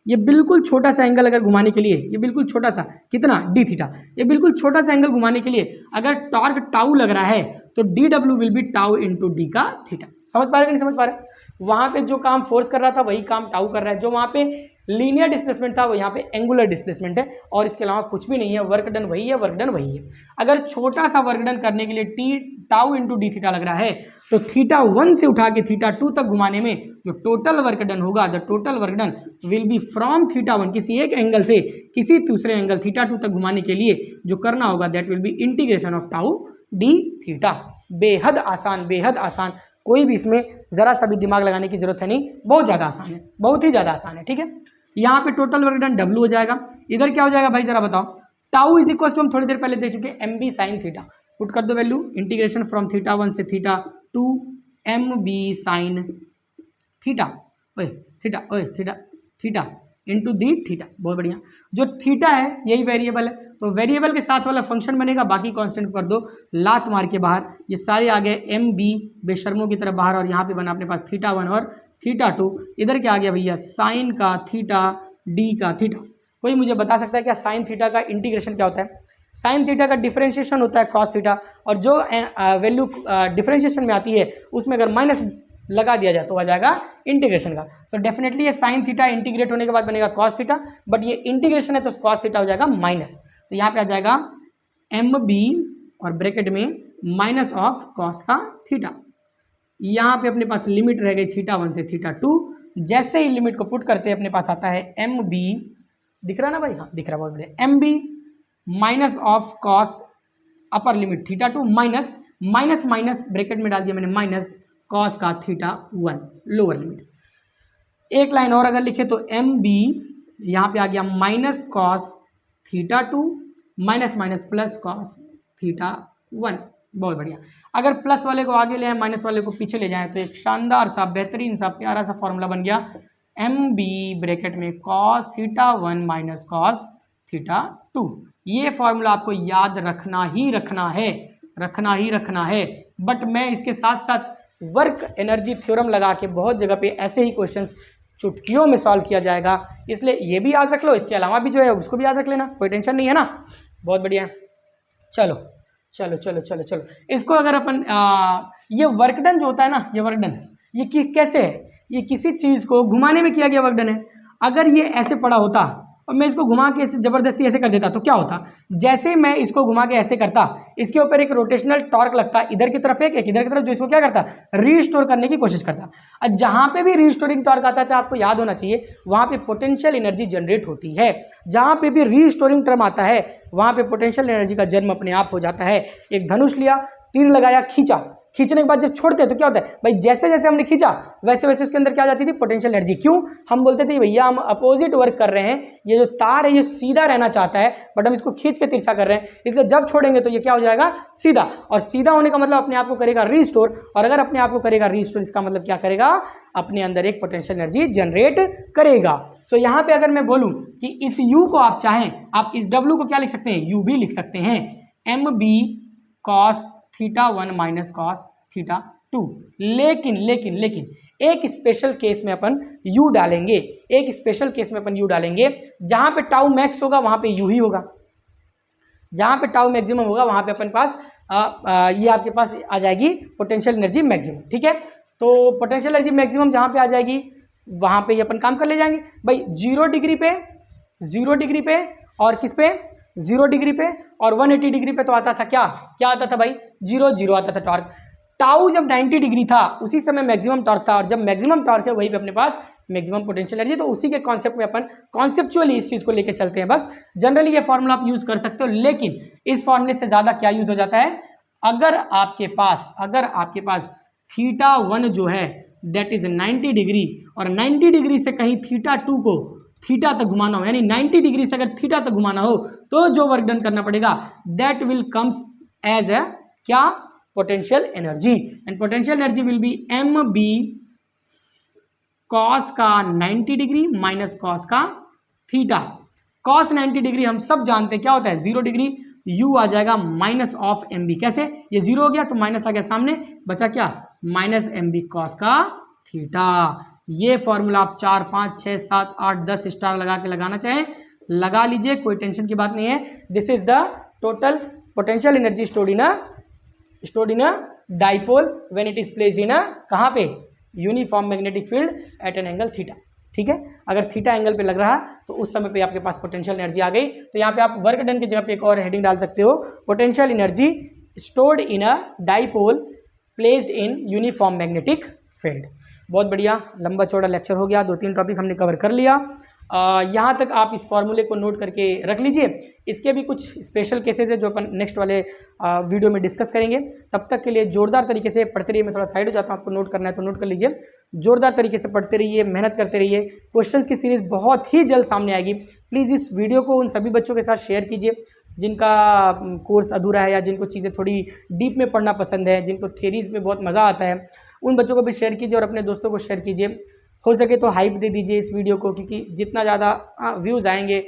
ये बिल्कुल छोटा सा एंगल अगर घुमाने के लिए, ये बिल्कुल छोटा सा कितना डी थीटा, ये बिल्कुल छोटा सा एंगल घुमाने के लिए अगर टॉर्क टाउ लग रहा है तो D W will be tau into D का थीटा। समझ पा रहे नहीं समझ पा रहे? वहां पे जो काम फोर्स कर रहा था वही काम टाउ कर रहा है, जो वहां पे लीनियर डिस्प्लेसमेंट था वो यहाँ पे एंगुलर डिस्प्लेसमेंट है, और इसके अलावा कुछ भी नहीं है। वर्क डन वही है, वर्क डन वही है। अगर छोटा सा वर्क डन करने के लिए T tau into D theta लग रहा है तो थीटा 1 से उठा के थीटा 2 तक घुमाने में जो टोटल वर्क डन होगा, the total work done will be from theta 1, किसी एक एंगल से किसी दूसरे एंगल थीटा 2 तक घुमाने के लिए जो करना होगा, that will B integration of tau D theta. बेहद आसान, बेहद आसान, कोई भी इसमें जरा सा भी दिमाग लगाने की जरूरत है नहीं, बहुत ज़्यादा आसान है, बहुत ही ज़्यादा आसान है। ठीक है, यहाँ पे टोटल वर्क डन डब्ल्यू हो जाएगा, इधर क्या हो जाएगा भाई जरा बताओ, टाउ इज इक्वल टू, हम थोड़ी देर पहले देख चुके M B sine theta, put कर दो वैल्यू, इंटीग्रेशन फ्रॉम थीटा 1 से theta 2 M B sine theta, theta into d theta. बहुत बढ़िया, जो थीटा है यही वेरिएबल है, तो वेरिएबल के साथ वाला फंक्शन बनेगा, बाकी कांस्टेंट कर दो लात मार के बाहर, ये सारे आ गए एम बी बेशर्मों की तरफ बाहर, और यहाँ पे बना अपने पास थीटा 1 और थीटा 2, इधर क्या आ गया भैया, साइन का थीटा डी का थीटा। कोई मुझे बता सकता है क्या साइन थीटा का इंटीग्रेशन क्या होता है? साइन थीटा का डिफरेंशिएशन होता है कॉस थीटा, और जो वैल्यू डिफरेंशिएशन में आती है उसमें अगर माइनस लगा दिया जाए तो आ जाएगा इंटीग्रेशन का। तो डेफिनेटली ये साइन थीटा इंटीग्रेट होने के बाद बनेगा कॉस थीटा, बट ये इंटीग्रेशन है तो कॉस थीटा हो जाएगा माइनस, तो यहाँ पे आ जाएगा एम बी और ब्रैकेट में माइनस ऑफ कॉस का थीटा। यहाँ पे अपने पास लिमिट रह गई थीटा 1 से थीटा 2, जैसे ही लिमिट को पुट करते हैं अपने पास आता है एम बी, दिख रहा ना भाई, हाँ दिख रहा, बहुत बढ़िया, M B minus of cos upper limit theta 2 minus minus minus bracket में डाल दिया मैंने माइनस कॉस का थीटा 1 लोअर लिमिट। एक लाइन और अगर लिखे तो एम बी यहाँ पे आ गया minus cos theta 2 minus minus plus cos theta 1। बहुत बढ़िया, अगर प्लस वाले को आगे ले आए माइनस वाले को पीछे ले जाएं तो एक शानदार सा बेहतरीन सा प्यारा सा फॉर्मूला बन गया, एम बी ब्रैकेट में cos theta 1 minus cos theta 2। ये फॉर्मूला आपको याद रखना ही रखना है, बट मैं इसके साथ साथ वर्क एनर्जी थ्योरम लगा के बहुत जगह पे ऐसे ही क्वेश्चंस चुटकियों में सॉल्व किया जाएगा, इसलिए ये भी याद रख लो, इसके अलावा भी जो है उसको भी याद रख लेना, कोई टेंशन नहीं है ना। बहुत बढ़िया, चलो चलो चलो चलो चलो इसको अगर अपन ये वर्क डन जो होता है ना, ये वर्क डन ये कैसे है, ये किसी चीज़ को घुमाने में किया गया वर्क डन है। अगर ये ऐसे पड़ा होता और मैं इसको घुमा के ज़बरदस्ती ऐसे कर देता तो क्या होता, जैसे मैं इसको घुमा के ऐसे करता, इसके ऊपर एक रोटेशनल टॉर्क लगता, इधर की तरफ एक इधर की तरफ, जो इसको क्या करता, रीस्टोर करने की कोशिश करता। और जहाँ पे भी रीस्टोरिंग टॉर्क आता है तो आपको याद होना चाहिए वहाँ पे पोटेंशियल एनर्जी जनरेट होती है। जहाँ पे भी रीस्टोरिंग टर्म आता है वहाँ पे पोटेंशियल एनर्जी का जन्म अपने आप हो जाता है। एक धनुष लिया, तीर लगाया, खींचने के बाद जब छोड़ते हैं तो क्या होता है भाई, जैसे जैसे हमने खींचा वैसे वैसे उसके अंदर क्या जाती थी, पोटेंशियल एनर्जी। क्यों हम बोलते थे भैया हम अपोजिट वर्क कर रहे हैं, ये जो तार है ये सीधा रहना चाहता है बट हम इसको खींच के तिरछा कर रहे हैं, इसलिए जब छोड़ेंगे तो ये क्या हो जाएगा, सीधा। और सीधा होने का मतलब अपने आप को करेगा रीस्टोर, और अगर अपने आप को करेगा रीस्टोर इसका मतलब क्या करेगा, अपने अंदर एक पोटेंशियल एनर्जी जनरेट करेगा। सो यहाँ पे अगर मैं बोलूँ कि इस यू को आप चाहें, आप इस डब्ल्यू को क्या लिख सकते हैं, यू भी लिख सकते हैं, M B cos theta 1 minus cos theta 2। लेकिन एक स्पेशल केस में अपन यू डालेंगे, एक स्पेशल केस में अपन यू डालेंगे, जहां पे टाउ मैक्स होगा वहां पे यू ही होगा, जहां पे टाउ मैक्सिमम होगा वहां पे अपन पास ये आपके पास आ जाएगी पोटेंशियल एनर्जी मैक्सिमम। ठीक है, तो पोटेंशियल एनर्जी मैक्सिमम जहां पे आ जाएगी वहां पे ये अपन काम कर ले जाएंगे भाई। 0 डिग्री पे और किस पे, 0 डिग्री पे और 180 डिग्री पे तो आता था क्या आता था भाई, 0 आता था टॉर्क। टाउ जब 90 डिग्री था उसी समय मैक्सिमम टॉर्क था, और जब मैक्सिमम टॉर्क है वहीं पे अपने पास मैक्सिमम पोटेंशियल एनर्जी। तो उसी के कॉन्सेप्ट में अपन कॉन्सेप्चुअली इस चीज़ को लेकर चलते हैं। बस जनरली ये फॉर्मूला आप यूज़ कर सकते हो, लेकिन इस फॉर्मूले से ज़्यादा क्या यूज हो जाता है, अगर आपके पास θ1 जो है दैट इज 90 डिग्री और 90 डिग्री से कहीं θ2 को थीटा तक घुमाना हो, यानी 90 डिग्री से अगर थीटा तक घुमाना हो तो जो वर्क डन करना पड़ेगा that will comes as a क्या, potential energy. And potential energy will be M B cos का 90 डिग्री माइनस कॉस का थीटा। कॉस 90 डिग्री हम सब जानते हैं क्या होता है, 0 डिग्री, u आ जाएगा माइनस ऑफ एम बी। कैसे, ये 0 हो गया तो माइनस आ गया सामने, बचा क्या, माइनस एम बी कॉस का थीटा। ये फॉर्मूला आप 4 5 6 7 8 10 स्टार लगा के लगाना चाहें लगा लीजिए, कोई टेंशन की बात नहीं है। This is the total potential energy stored in a dipole when it is placed in a, कहाँ पे, uniform magnetic field at an angle theta. ठीक है, अगर थीटा एंगल पे लग रहा तो उस समय पे आपके पास पोटेंशियल एनर्जी आ गई। तो यहाँ पे आप वर्क डन की जगह पे एक और हेडिंग डाल सकते हो, potential energy stored in a dipole placed in uniform magnetic field. बहुत बढ़िया, लंबा चौड़ा लेक्चर हो गया, 2-3 टॉपिक हमने कवर कर लिया। यहाँ तक आप इस फॉर्मूले को नोट करके रख लीजिए। इसके भी कुछ स्पेशल केसेस है जो अपन नेक्स्ट वाले वीडियो में डिस्कस करेंगे। तब तक के लिए जोरदार तरीके से पढ़ते रहिए। मैं थोड़ा साइड हो जाता हूँ, आपको नोट करना है तो नोट कर लीजिए। जोरदार तरीके से पढ़ते रहिए, मेहनत करते रहिए। क्वेश्चंस की सीरीज़ बहुत ही जल्द सामने आएगी। प्लीज़ इस वीडियो को उन सभी बच्चों के साथ शेयर कीजिए जिनका कोर्स अधूरा है या जिनको चीज़ें थोड़ी डीप में पढ़ना पसंद है, जिनको थ्योरीज में बहुत मज़ा आता है, उन बच्चों को भी शेयर कीजिए और अपने दोस्तों को शेयर कीजिए। हो सके तो हाइप दे दीजिए इस वीडियो को, क्योंकि जितना ज़्यादा व्यूज़ आएंगे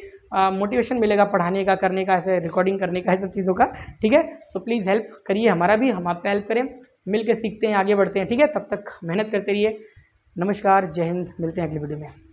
मोटिवेशन मिलेगा पढ़ाने का, करने का, ऐसे रिकॉर्डिंग करने का, ये सब चीज़ों का। ठीक है, सो प्लीज़ हेल्प करिए हमारा भी, हम आपका हेल्प करें, मिल के सीखते हैं, आगे बढ़ते हैं। ठीक है, तब तक मेहनत करते रहिए। नमस्कार, जय हिंद, मिलते हैं अगली वीडियो में।